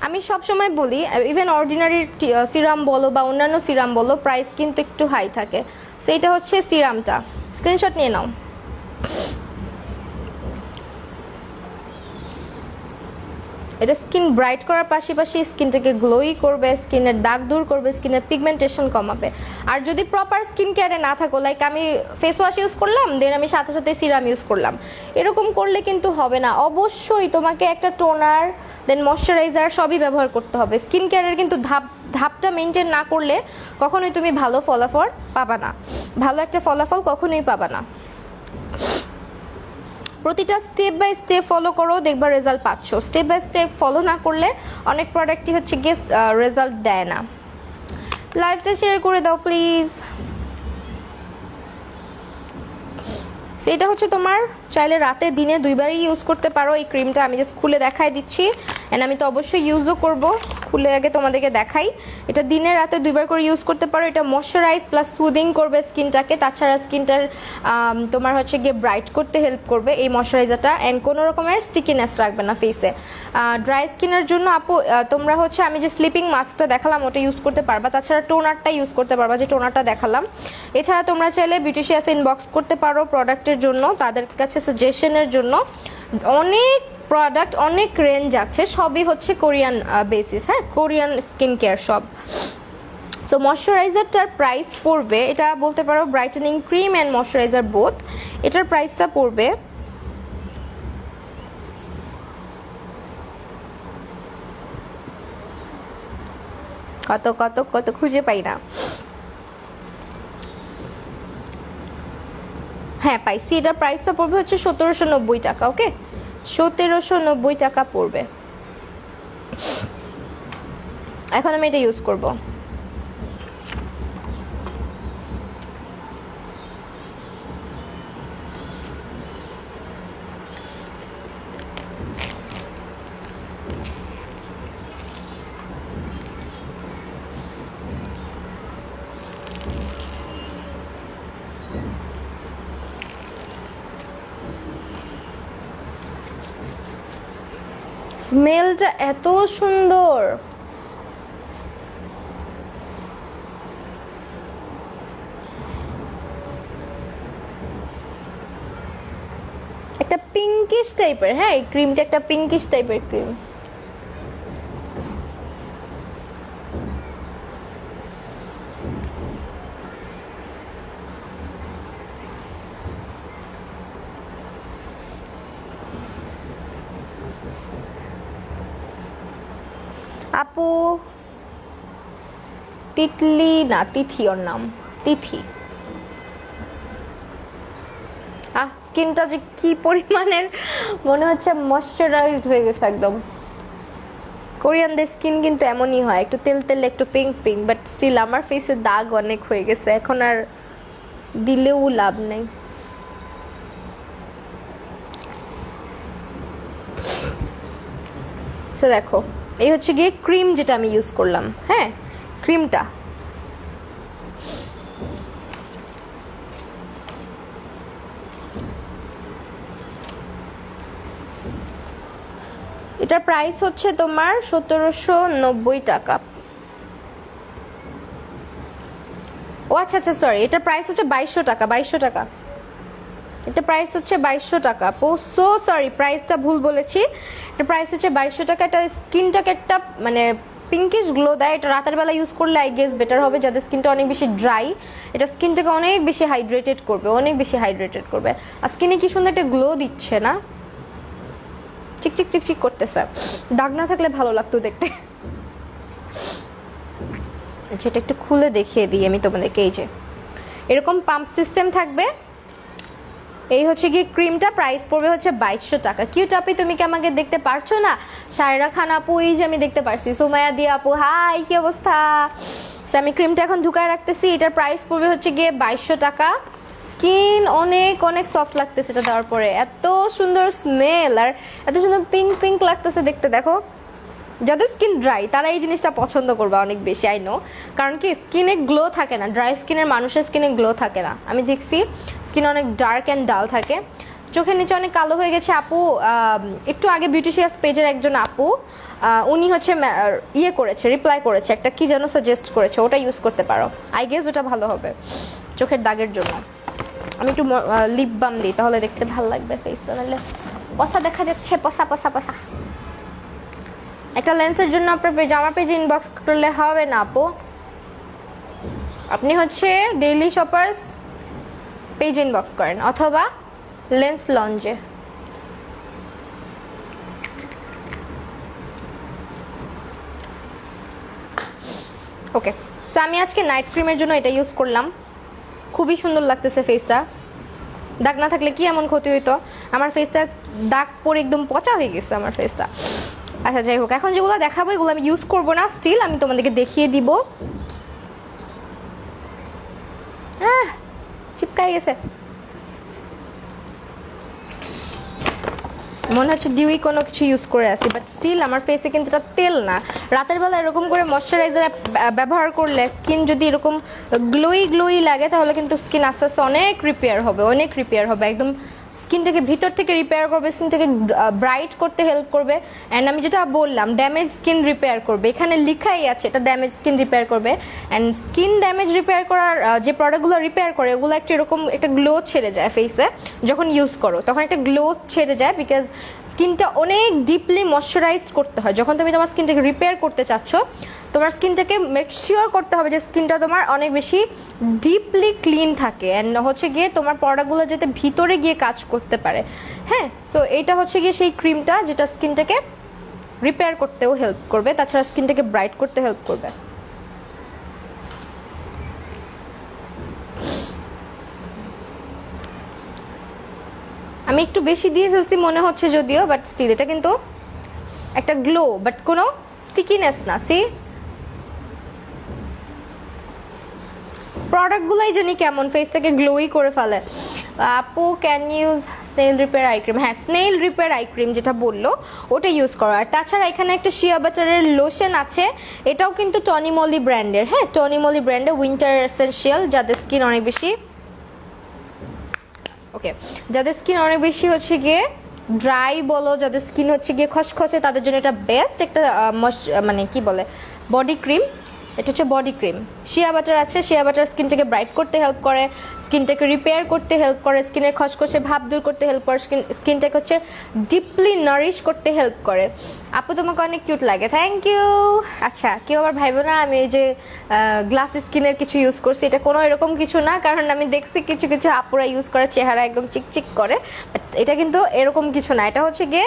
আমি সবসময় বলি ইভেন অর্ডিনারি সিরাম বলো বা অন্যান্য সিরাম বলো, প্রাইস কিন্তু একটু হাই থাকে। সো এটা হচ্ছে সিরামটা, স্ক্রিনশট নিয়ে নাও। এটা স্কিন ব্রাইট করার পাশাপাশি স্কিনটাকে গ্লোই করবে, স্কিনের দাগ দূর করবে, স্কিনের পিগমেন্টেশন কমাবে। আর যদি প্রপার স্কিন কেয়ারে না থাকো, লাইক আমি ফেস ওয়াশ ইউজ করলাম দেন আমি সাথে সাথে সিরাম ইউজ করলাম, এরকম করলে কিন্তু হবে না। অবশ্যই তোমাকে একটা টোনার দেন ময়শ্চারাইজার সবই ব্যবহার করতে হবে। স্কিন কেয়ারের কিন্তু ধাপটা মেনটেন না করলে কখনোই তুমি ভালো ফলাফল পাবা না, ভালো একটা ফলাফল কখনোই পাবা না। প্রতিটা স্টেপ বাই স্টেপ ফলো করো, দেখবা রেজাল্ট পাচ্ছ। স্টেপ বাই স্টেপ ফলো না করলে অনেক প্রোডাক্টই হচ্ছে গিয়ে রেজাল্ট দেয় না। লাইভটা শেয়ার করে দাও প্লিজ। সেটা হচ্ছে তোমার চাইলে রাতে দিনে দুইবারই ইউজ করতে পারো এই ক্রিমটা। আমি জাস্ট খুলে দেখাই দিচ্ছি, এন্ড আমি তো অবশ্যই ইউজও করব, খুলে আগে তোমাদেরকে দেখাই। এটা দিনে রাতে দুইবার করে ইউজ করতে পারো। এটা ময়শ্চারাইজ প্লাস সুদিং করবে স্কিনটাকে, তাছাড়া স্কিনটার তোমার হচ্ছে গিয়ে ব্রাইট করতে হেল্প করবে এই ময়শ্চারাইজারটা, অ্যান্ড কোনো রকমের স্টিকিনেস রাখবে না ফেসে। ড্রাই স্কিনের জন্য আপু তোমরা হচ্ছে আমি যে স্লিপিং মাস্কটা দেখালাম ওটা ইউজ করতে পারবা, তাছাড়া টোনারটা ইউজ করতে পারবা, যে টোনারটা দেখালাম। এছাড়া তোমরা চাইলে বিউটিশিয়াস ইনবক্স করতে পারো প্রোডাক্টের জন্য, তাদের কাছে সাজেশনের জন্য। অনেক প্রোডাক্ট, অনেক রেঞ্জ আছে, সবই হচ্ছে কোরিয়ান বেসিস, হ্যাঁ কোরিয়ান স্কিন কেয়ার সব। সো ময়শ্চারাইজারটার প্রাইস পড়বে, এটা বলতে পারো brightening cream and moisturiser both, এটার প্রাইসটা পড়বে কত কত কত খুঁজে পাই না। হ্যাঁ পাইছি, এটার প্রাইসটা পড়বে হচ্ছে 1790 টাকা। ওকে, 1790 টাকা পড়বে। এখন আমি এটা ইউজ করব। স্মেলটা এত সুন্দর, একটা পিঙ্কিশ টাইপের, হ্যাঁ এই ক্রিমটা একটা পিঙ্কিশ টাইপের ক্রিম। আপু তিতলি না, তিথি ওর নাম, তিথি। স্কিনটা যে কি পরিমাণের মনে হচ্ছে ময়শ্চারাইজড হয়ে গেছে একদম। কোরিয়ানদের স্কিন কিন্তু এমনই হয়, একটু তেল তেল একটু পিঙ্ক পিঙ্ক, বাট স্টিল আমার ফেসে দাগ অনেক হয়ে গেছে, এখন আর দিলেও লাভ নেই। সো দেখো এই হচ্ছে গিয়ে ক্রিম যেটা আমি ইউজ করলাম, হ্যাঁ ক্রিমটা। এটার প্রাইস হচ্ছে তোমার 1790 টাকা। ও আচ্ছা আচ্ছা সরি, এটার প্রাইস হচ্ছে 2200 টাকা, 2200 টাকা। এটা প্রাইস হচ্ছে 2200 টাকা। সো সরি, প্রাইসটা ভুল বলেছি। এটা প্রাইস হচ্ছে 2200 টাকা। এটা স্কিনটাকে একটা মানে পিঙ্কিশ গ্লো দেয়। এটা রাতের বেলা ইউজ করলে আই গেস বেটার হবে, যাদের স্কিনটা অনেক বেশি ড্রাই। এটা স্কিনটাকে অনেক বেশি হাইড্রেটেড করবে, অনেক বেশি হাইড্রেটেড করবে। আর স্কিনে কি সুন্দর একটা গ্লো দিচ্ছে না, চিকচিক চিকচিক করতেছে। দাগ না থাকলে ভালো লাগতো দেখতে। আচ্ছা এটা একটু খুলে দেখিয়ে দিই আমি তোমাদেরকে। এই যে এরকম পাম্প সিস্টেম থাকবে। এই হচ্ছে কি ক্রিমটা, প্রাইস পড়বে হচ্ছে 2200 টাকা। কিউট আপি তুমি কি আমাকে দেখতে পারছো না? সায়রা খান আপু, এই যে আমি দেখতে পারছি। সুমাইয়া দি আপু হাই, কি অবস্থা? আমি ক্রিমটা এখন ঢুকায় রাখতেছি। এটার প্রাইস পড়বে হচ্ছে গিয়ে 2200 টাকা। স্কিন অনেক অনেক সফট লাগতেছে এটা দেওয়ার পরে, এত সুন্দর স্মেল আর এত সুন্দর পিঙ্ক পিঙ্ক লাগতেছে দেখতে। দেখো যাদের স্কিন ড্রাই তারা এই জিনিসটা পছন্দ করবে অনেক বেশি, আই নো। কারণ কি স্কিনে গ্লো থাকে না, ড্রাই স্কিনের মানুষের স্কিনে গ্লো থাকে না। আমি দেখছি স্কিন অনেক ডার্ক অ্যান্ড ডাল থাকে, চোখের নিচে অনেক কালো হয়ে গেছে। আপু একটু আগে বিউটিশিয়াস পেজের একজন আপু উনি হচ্ছে ইয়ে করেছে, রিপ্লাই করেছে, একটা কি যেন সাজেস্ট করেছে, ওটা ইউজ করতে পারো। আই গেস ওটা ভালো হবে চোখের দাগের জন্য। আমি একটু লিপ বাম দিই, তাহলে দেখতে ভালো লাগবে ফেসটা, নাহলে পসা দেখা যাচ্ছে, পসা পসা পসা। একটা লেন্সের জন্য আপনার পেজ, আমার পেজে ইনবক্স করলে হবে না আপু। আপনি হচ্ছে ডেইলি শপার্স পেজ ইনবক্স করেন অথবা লেন্স লঞ্জে। ওকে, সো আমি আজকে নাইট ক্রিমের জন্য এটা ইউজ করলাম। খুবই সুন্দর লাগতেছে ফেসটা। দাগ না থাকলে কি এমন ক্ষতি হইতো? আমার ফেসটা দাগ পরে একদম পচা হয়ে গেছে আমার ফেসটা। আচ্ছা যাই হোক, এখন যেগুলো দেখাবো এগুলো আমি ইউজ করবো না, স্টিল আমি তোমাদেরকে দেখিয়ে দিব। চিপকাই গেছে, মনে হচ্ছে ডিউই কোনো কিছু ইউজ করে আসি, বাট স্টিল আমার ফেসে কিন্তু এটা তেল না। রাতের বেলা এরকম করে ময়শ্চারাইজার ব্যবহার করলে স্কিন যদি এরকম গ্লোই গ্লোই লাগে তাহলে কিন্তু স্কিন আস্তে আস্তে অনেক রিপেয়ার হবে, অনেক রিপেয়ার হবে। একদম স্কিনটাকে ভিতর থেকে রিপেয়ার করবে, স্কিনটাকে ব্রাইট করতে হেল্প করবে। অ্যান্ড আমি যেটা বললাম ড্যামেজ স্কিন রিপেয়ার করবে, এখানে লেখাই আছে এটা ড্যামেজ স্কিন রিপেয়ার করবে। অ্যান্ড স্কিন ড্যামেজ রিপেয়ার করার যে প্রোডাক্টগুলো রিপেয়ার করে ওগুলো একটু এরকম একটা গ্লো ছেড়ে যায় ফেসে, যখন ইউজ করো তখন একটা গ্লো ছেড়ে যায়, বিকজ স্কিনটা অনেক ডিপলি ময়শ্চারাইজড করতে হয়। যখন তুমি তোমার স্কিনটাকে রিপেয়ার করতে চাচ্ছ, তোমার স্কিনটাকে মেক শিওর করতে হবে যে স্কিনটা তোমার অনেক বেশি ডিপলি ক্লিন থাকে, অ্যান্ড হচ্ছে গিয়ে তোমার প্রোডাক্টগুলো যাতে ভিতরে গিয়ে কাজ করতে পারে। হ্যাঁ, সো এইটা হচ্ছে গিয়ে সেই ক্রিমটা যেটা স্কিনটাকে রিপেয়ার করতেও হেল্প করবে, তাছাড়া স্কিনটাকে ব্রাইট করতে হেল্প করবে। আমি একটু বেশি দিয়ে ফেলছি মনে হচ্ছে যদিও, বাট স্টিল এটা কিন্তু একটা গ্লো, বাট কোনো স্টিকিনেস না। সি প্রোডাক্টগুলোই জানি কেমন ফেসটাকে গ্লোই করে ফেলে। আপু can use snail repair eye cream? হ্যাঁ, স্নেল রিপেয়ার আই ক্রিম যেটা বললো ওটা ইউজ করো। আর তাছাড়া এখানে একটা শিয়া বাটারের লোশন আছে, এটাও কিন্তু টনি মলি ব্র্যান্ডের। হ্যাঁ, টনি মলি ব্র্যান্ডের উইন্টার এসেনশিয়াল, যাদের স্কিন অনেক বেশি যাদের স্কিন অনেক বেশি হচ্ছে গিয়ে ড্রাই বলো, যাদের স্কিন হচ্ছে গিয়ে খসখসে, তাদের জন্য এটা বেস্ট একটা মানে কি বলে বডি ক্রিম। এটা হচ্ছে বডি ক্রিম, শিয়া বাটার আছে। শিয়া বাটার স্কিনটাকে ব্রাইট করতে হেল্প করে, স্কিনটাকে রিপেয়ার করতে হেল্প করে, স্কিনের খসখসে ভাব দূর করতে হেল্প করে, স্কিনটাকে হচ্ছে ডিপলি নারিশ করতে হেল্প করে। আপু তোমাকে অনেক কিউট লাগে, থ্যাংক ইউ। আচ্ছা, কেউ আবার ভাইবো না আমি এই যে গ্লাস স্কিনের কিছু ইউজ করছি, এটা কোনো এরকম কিছু না। কারণ আমি দেখছি কিছু কিছু আপুরা ইউজ করে চেহারা একদম চিকচিক করে, বাট এটা কিন্তু এরকম কিছু না। এটা হচ্ছে গিয়ে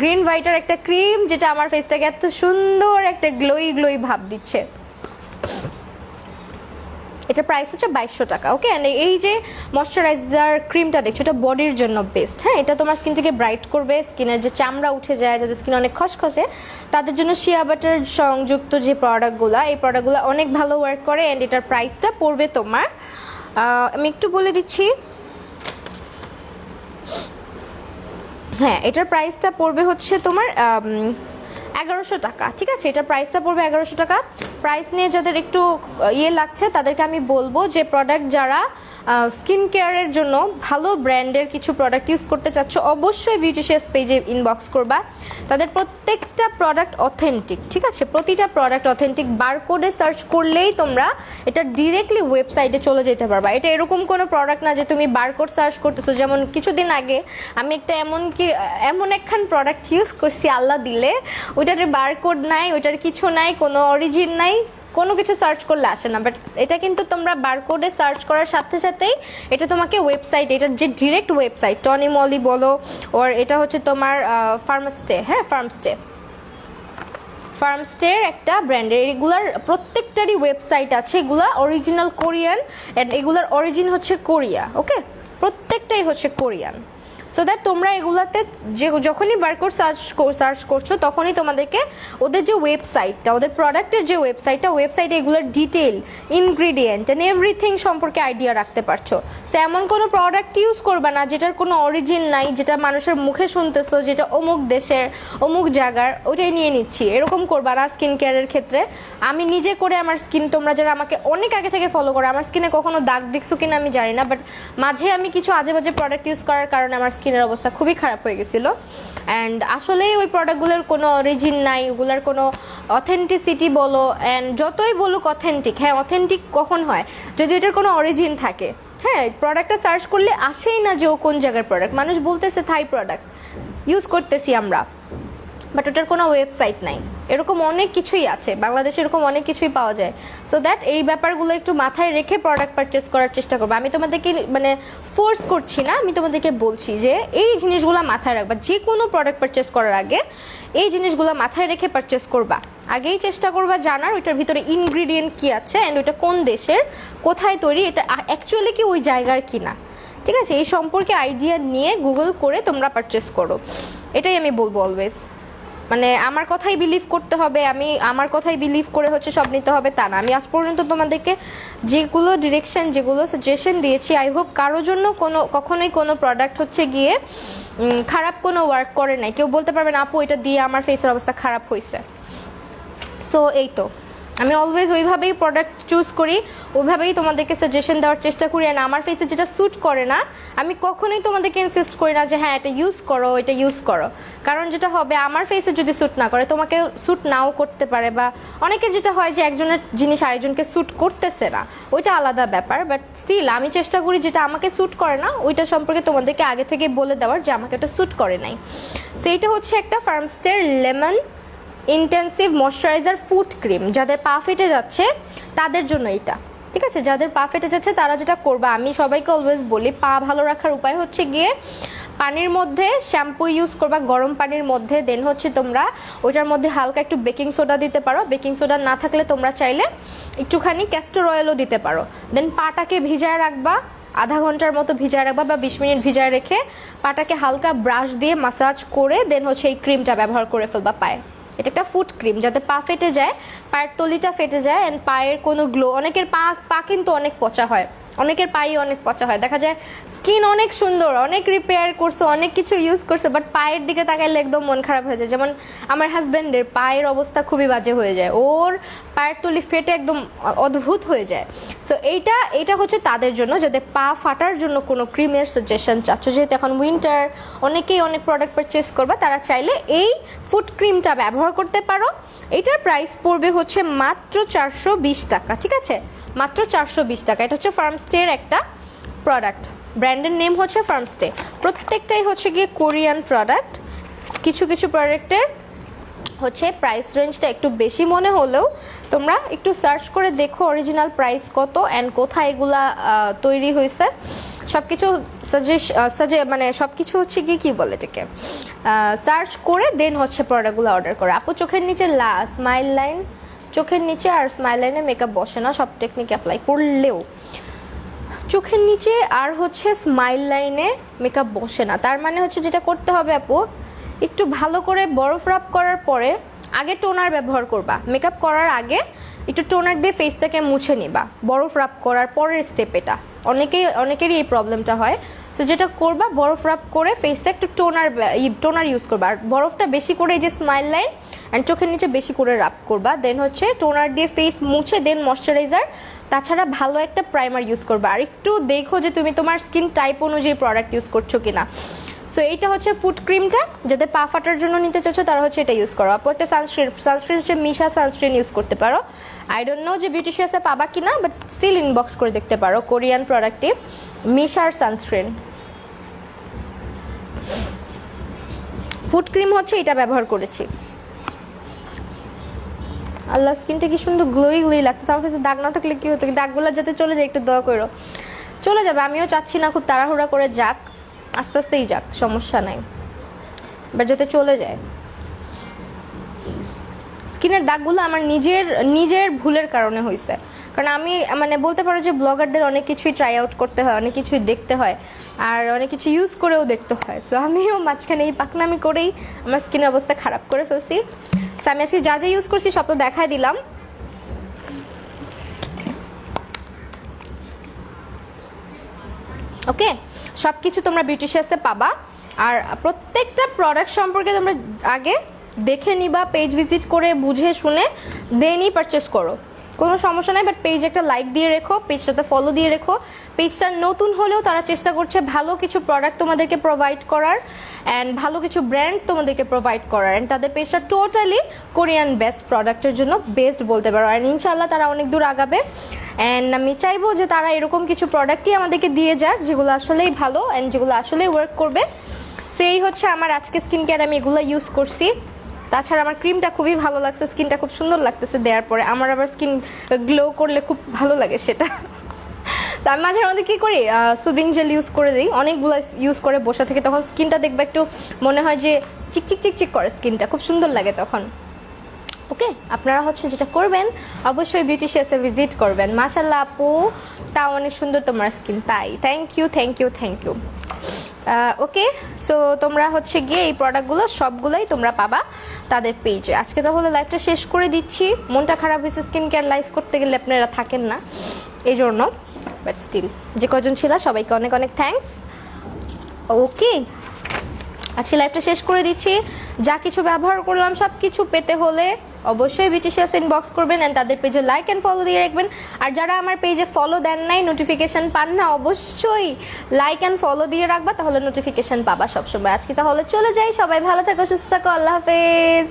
গ্রিন হোয়াইটার একটা ক্রিম, যেটা আমার ফেসটাকে এত সুন্দর একটা গ্লোই গ্লোই ভাব দিচ্ছে। এটা প্রাইস হচ্ছে 2200 টাকা। ওকে, অ্যান্ড এই যে ময়শ্চারাইজার ক্রিমটা দেখছো এটা বডির জন্য বেস্ট। হ্যাঁ, এটা তোমার স্কিনটাকে ব্রাইট করবে, স্কিনের যে চামড়া উঠে যায়, যাদের স্কিন অনেক খসখসে তাদের জন্য শিয়া বাটার সংযুক্ত যে প্রোডাক্টগুলো, এই প্রোডাক্টগুলো অনেক ভালো ওয়ার্ক করে। অ্যান্ড এটার প্রাইসটা পড়বে তোমার, আমি একটু বলে দিচ্ছি, হ্যাঁ এটার প্রাইসটা পড়বে হচ্ছে তোমার 1100 টাকা, ঠিক আছে। এটা প্রাইসটা পড়বে 1100 টাকা। প্রাইস নিয়ে যাদের একটু লাগছে তাদেরকে আমি বলবো যে প্রোডাক্ট যারা স্কিন কেয়ারের জন্য ভালো ব্র্যান্ডের কিছু প্রোডাক্ট ইউজ করতে চাচ্ছ অবশ্যই বিউটিশিয়াস পেজে ইনবক্স করবা। তাদের প্রত্যেকটা প্রোডাক্ট অথেন্টিক, ঠিক আছে, প্রতিটা প্রোডাক্ট অথেন্টিক। বারকোডে সার্চ করলেই তোমরা এটা ডিরেক্টলি ওয়েবসাইটে চলে যেতে পারবা। এটা এরকম কোনো প্রোডাক্ট না যে তুমি বারকোড সার্চ করতেছো। যেমন কিছুদিন আগে আমি একটা এমন একখান প্রোডাক্ট ইউজ করছি আল্লাহ দিলে, ওইটার বারকোড নাই, ওইটার কিছু নাই, কোনো অরিজিন নাই, কোনো কিছু সার্চ করলে আসে না। বাট এটা কিন্তু তোমরা বারকোডে সার্চ করার সাথে সাথেই এটা তোমাকে ওয়েবসাইট, এটার যে ডিরেক্ট ওয়েবসাইট টনি মলি বলো, ওর এটা হচ্ছে তোমার ফার্মস্টে, হ্যাঁ ফার্মস্টের একটা ব্র্যান্ডের, এগুলার প্রত্যেকটারই ওয়েবসাইট আছে। এগুলা অরিজিনাল কোরিয়ান অ্যান্ড এগুলার অরিজিন হচ্ছে কোরিয়া, ওকে, প্রত্যেকটাই হচ্ছে কোরিয়ান। সো দ্যাট তোমরা এগুলাতে যে যখনই বারকোড সার্চ করছো তখনই তোমাদেরকে ওদের যে ওয়েবসাইটটা, ওদের প্রোডাক্টের যে ওয়েবসাইটে এগুলোর ডিটেল, ইনগ্রিডিয়েন্ট অ্যান্ড এভরিথিং সম্পর্কে আইডিয়া রাখতে পারছো। সো এমন কোনো প্রোডাক্ট ইউজ করবা না যেটার কোনো অরিজিন নাই, যেটা মানুষের মুখে শুনতেছো যেটা অমুক দেশের অমুক জায়গার, ওটাই নিয়ে নিচ্ছি, এরকম করবা না স্কিন কেয়ারের ক্ষেত্রে। আমি নিজে করে আমার স্কিন, তোমরা যারা আমাকে অনেক আগে থেকে ফলো করো, আমার স্কিনে কখনো দাগ দেখছো কিনা আমি জানি না, বাট মাঝে আমি কিছু আজে বাজে প্রোডাক্ট ইউজ করার কারণে আমার স্কিনের অবস্থা খুবই খারাপ হয়ে গেছিল। অ্যান্ড আসলেই ওই প্রোডাক্টগুলোর কোনো অরিজিন নাই, ওগুলোর কোনো অথেন্টিসিটি বলো, অ্যান্ড যতই বলুক অথেন্টিক, হ্যাঁ অথেন্টিক কখন হয় যদি এটার কোনো অরিজিন থাকে। হ্যাঁ, প্রোডাক্টটা সার্চ করলে আসেই না যে ও কোন জায়গার প্রোডাক্ট। মানুষ বলতেছে থাই প্রোডাক্ট ইউজ করতেছি আমরা, বাট ওটার কোনো ওয়েবসাইট নাই। এরকম অনেক কিছুই আছে বাংলাদেশে, এরকম অনেক কিছুই পাওয়া যায়। সো দ্যাট এই ব্যাপারগুলো একটু মাথায় রেখে প্রোডাক্ট পারচেস করার চেষ্টা করবো। আমি তোমাদেরকে মানে ফোর্স করছি না, আমি তোমাদেরকে বলছি যে এই জিনিসগুলো মাথায় রাখবা। যে কোনো প্রোডাক্ট পারচেস করার আগে এই জিনিসগুলো মাথায় রেখে পারচেস করবা। আগেই চেষ্টা করবা জানার ওইটার ভিতরে ইনগ্রিডিয়েন্ট কি আছে অ্যান্ড ওইটা কোন দেশের, কোথায় তৈরি, এটা অ্যাকচুয়ালি কি ওই জায়গার কিনা, ঠিক আছে, এই সম্পর্কে আইডিয়া নিয়ে গুগল করে তোমরা পারচেস করো। এটাই আমি বলবো অলওয়েজ। মানে আমার কথাই বিলিভ করতে হবে, আমি আমার কথাই বিলিভ করে হচ্ছে সব নিতে হবে তা না। আমি আজ পর্যন্ত তোমাদেরকে যেগুলো ডিরেকশন, যেগুলো সাজেশন দিয়েছি, আই হোপ কারোর জন্য কখনোই কোনো প্রোডাক্ট হচ্ছে গিয়ে খারাপ কোনো ওয়ার্ক করে নাই। কেউ বলতে পারবে না আপু এটা দিয়ে আমার ফেসের অবস্থা খারাপ হয়েছে। সো এই তো, আমি অলওয়েজ ওইভাবেই প্রোডাক্ট চুজ করি, ওইভাবেই তোমাদেরকে সাজেশন দেওয়ার চেষ্টা করি। আর আমার ফেসে যেটা স্যুট করে না আমি কখনোই তোমাদেরকে ইনসিস্ট করি না যে হ্যাঁ এটা ইউজ করো, এটা ইউজ করো। কারণ যেটা হবে, আমার ফেসে যদি স্যুট না করে তোমাকে স্যুট নাও করতে পারে, বা অনেকের যেটা হয় যে একজনের জিনিস আরেকজনকে স্যুট করতেছে না, ওইটা আলাদা ব্যাপার। বাট স্টিল আমি চেষ্টা করি যেটা আমাকে স্যুট করে না ওইটা সম্পর্কে তোমাদেরকে আগে থেকে বলে দেওয়ার যে আমাকে ওটা স্যুট করে নাই। সো এইটা হচ্ছে একটা ফার্মস্টের lemon intensive moisturiser foot cream. যাদের পা ফেটে যাচ্ছে তাদের জন্য এটা, ঠিক আছে। যাদের পা ফেটে যাচ্ছে তারা যেটা করবা, আমি সবাইকে অলওয়েজ বলি পা ভালো রাখার উপায় হচ্ছে গিয়ে পানির মধ্যে শ্যাম্পু ইউজ করবা, গরম পানির মধ্যে। দেন হচ্ছে তোমরা ওইটার মধ্যে হালকা একটু বেকিং সোডা দিতে পারো, বেকিং সোডা না থাকলে তোমরা চাইলে একটুখানি ক্যাস্টর অয়েলও দিতে পারো। দেন পাটাকে ভিজায় রাখবা, আধা ঘন্টার মতো ভিজায় রাখবা বা 20 মিনিট ভিজায় রেখে পাটাকে হালকা ব্রাশ দিয়ে মাসাজ করে দেন হচ্ছে এই ক্রিমটা ব্যবহার করে ফেলবা পায়ে। এটা একটা ফুট ক্রিম, যাতে পা ফেটে যায়, পায়ের তলিটা ফেটে যায় অ্যান্ড পায়ের কোনো গ্লো। অনেকের পা কিন্তু অনেক পচা হয়, অনেকের পায়ে অনেক পচা হয়, দেখা যায় স্কিন অনেক সুন্দর, অনেক রিপেয়ার করছে, অনেক কিছু ইউজ করছে, বাট পায়ের দিকে তাকাইলে একদম মন খারাপ হয়ে যায়। যেমন আমার হাজব্যান্ডের পায়ের অবস্থা খুবই বাজে হয়ে যায়, ওর পায়ের তলি ফেটে একদম অদ্ভুত হয়ে যায়। সো এইটা হচ্ছে তাদের জন্য যাদের পা ফাটার জন্য কোনো ক্রিমের সাজেশন চাচ্ছ। যেহেতু এখন উইন্টার, অনেকেই অনেক প্রোডাক্ট পারচেস করবা, তারা চাইলে এই ফুট ক্রিমটা ব্যবহার করতে পারো। এটার প্রাইস পড়বে হচ্ছে মাত্র 420 টাকা, ঠিক আছে, মাত্র 420 টাকা। এটা হচ্ছে ফার্মস্টের একটা প্রোডাক্ট, ব্র্যান্ডের নেম হচ্ছে ফার্মস্টে। প্রত্যেকটাই হচ্ছে গিয়ে কোরিয়ান প্রোডাক্ট। কিছু কিছু প্রোডাক্টের হচ্ছে প্রাইস রেঞ্জটা একটু বেশি মনে হলেও তোমরা একটু সার্চ করে দেখো অরিজিনাল প্রাইস কত অ্যান্ড কোথায় এগুলা তৈরি হয়েছে। সব কিছু মানে সব কিছু হচ্ছে গিয়ে কী বলে এটাকে সার্চ করে দেন হচ্ছে প্রোডাক্টগুলো অর্ডার করে। আপু চোখের নিচে স্মাইল লাইন, চোখের নিচে আর স্মাইল লাইনে মেকআপ বসে না, সব টেকনিক অ্যাপ্লাই করলেও চোখের নিচে আর হচ্ছে স্মাইল লাইনে মেকআপ বসে না। তার মানে হচ্ছে যেটা করতে হবে আপু, একটু ভালো করে বরফ রাব করার পরে আগে টোনার ব্যবহার করবা, মেকআপ করার আগে একটু টোনার দিয়ে ফেসটাকে মুছে নিবা, বরফ রাব করার পরের স্টেপ এটা। অনেকেরই এই প্রবলেমটা হয়। সো যেটা করবা, বরফ রাব করে ফেসে একটু টোনার ইউজ করবা, আর বরফটা বেশি করে এই যে স্মাইল লাইন অ্যান্ড চোখের নিচে বেশি করে রাব করবা, দেন হচ্ছে টোনার দিয়ে ফেস মুছে দেন ময়শ্চারাইজার, তাছাড়া ভালো একটা প্রাইমার ইউজ করবা। আর একটু দেখো যে তুমি তোমার স্কিন টাইপ অনুযায়ী প্রোডাক্ট ইউজ করছো কিনা। সো এইটা হচ্ছে ফুট ক্রিমটা, যাতে পা ফাটার জন্য নিতে চাচ্ছ তারা হচ্ছে এটা ইউজ করো। আপু একটা সানস্ক্রিন হচ্ছে মিশা সানস্ক্রিন ইউজ করতে পারো। আই ডোন্ট নো যে বিউটিশিয়াসে পাবা কিনা, বাট স্টিল ইনবক্স করে দেখতে পারো। কোরিয়ান প্রোডাক্টে মিশার সানস্ক্রিন ফুট ক্রিম হচ্ছে এটা ব্যবহার করেছি। আল্লাহ, স্কিনটা কি সুন্দর গ্লোই গ্লোই লাগতেছে। আমার কাছে দাগ না থাকলে কি হতো, দাগগুলো যাতে চলে যায় একটু দয়া করো। চলে যাবে, আমিও চাচ্ছি না খুব তাড়াহুড়া করে যাক, আস্তে আস্তেই যাক, সমস্যা নাই, বাট যাতে চলে যায়। স্কিনের দাগগুলো আমার নিজের ভুলের কারণে হয়েছে, কারণ আমি মানে বলতে পারো যে ব্লগারদের অনেক কিছুই ট্রাই আউট করতে হয়, অনেক কিছুই দেখতে হয়, আর অনেক কিছু ইউজ করেও দেখতে হয়। সো আমিও মাঝখানে এই পাকনামি করেই আমার স্কিনের অবস্থা খারাপ করে ফেলছি। সো আমি আজকে যা যা ইউজ করছি সব তো দেখাই দিলাম। ওকে, সব কিছু তোমরা বিউটিশিয়াসে পাবা। আর প্রত্যেকটা প্রোডাক্ট সম্পর্কে তোমরা আগে দেখে নিবা, পেজ ভিজিট করে বুঝে শুনে দেনই পারচেস করো, কোনো সমস্যা নাই। বাট পেজ একটা লাইক দিয়ে রেখো, পেজটাতে ফলো দিয়ে রেখো। পেজটা নতুন হলেও তারা চেষ্টা করছে ভালো কিছু প্রোডাক্ট তোমাদেরকে প্রোভাইড করার, অ্যান্ড ভালো কিছু ব্র্যান্ড তোমাদেরকে প্রোভাইড করার, অ্যান্ড তাদের পেজটা টোটালি কোরিয়ান বেস্ট প্রোডাক্টের জন্য বেস্ট বলতে পারো। আর ইনশাল্লাহ তারা অনেক দূর আগাবে, অ্যান্ড আমি চাইবো যে তারা এরকম কিছু প্রোডাক্টই আমাদেরকে দিয়ে যাক যেগুলো আসলেই ভালো অ্যান্ড যেগুলো আসলেই ওয়ার্ক করবে। সেই হচ্ছে আমার আজকে স্কিন কেয়ার, আমি এগুলো ইউজ করছি। তাছাড়া আমার ক্রিমটা খুবই ভালো লাগছে, স্কিনটা খুব সুন্দর লাগতেছে দেওয়ার পরে। আমার আবার স্কিন গ্লো করলে খুব ভালো লাগে সেটা। তো আমি মাঝে মধ্যে কী করি, সুদিং জেল ইউজ করে দিই, অনেকগুলো ইউজ করে বসে থেকে, তখন স্কিনটা দেখবে একটু মনে হয় যে চিকচিক চিকচিক করে, স্কিনটা খুব সুন্দর লাগে তখন। ওকে, আপনারা হচ্ছে যেটা করবেন অবশ্যই বিউটিশিয়াসে ভিজিট করবেন। মাশাল্লাহ আপু, তাও অনেক সুন্দর তোমার স্কিন। তাই thank you thank you thank you. Okay, so তোমরা হচ্ছে গিয়ে এই প্রোডাক্টগুলো সবগুলোই তোমরা পাবা তাদের পেজে। আজকে তাহলে লাইভটা শেষ করে দিচ্ছি। মনটা খারাপ হয়েছে, স্কিন কেয়ার লাইভ করতে গেলে আপনারা থাকেন না এই জন্য, বাট স্টিল যে কজন ছিল সবাইকে অনেক অনেক থ্যাঙ্কস। ওকে, আজকে লাইভটা শেষ করে দিচ্ছি। যা কিছু ব্যবহার করলাম সব কিছু পেতে হলে অবশ্যই বিউটিশিয়াস ইনবক্স করবেন, অ্যান্ড তাদের পেজে লাইক অ্যান্ড ফলো দিয়ে রাখবেন। আর যারা আমার পেজে ফলো দেন নাই, নোটিফিকেশন পান না, অবশ্যই লাইক অ্যান্ড ফলো দিয়ে রাখবা, তাহলে নোটিফিকেশন পাবা সবসময়। আজকে তাহলে চলে যাই, সবাই ভালো থাকো, সুস্থ থাকো, আল্লাহ হাফেজ।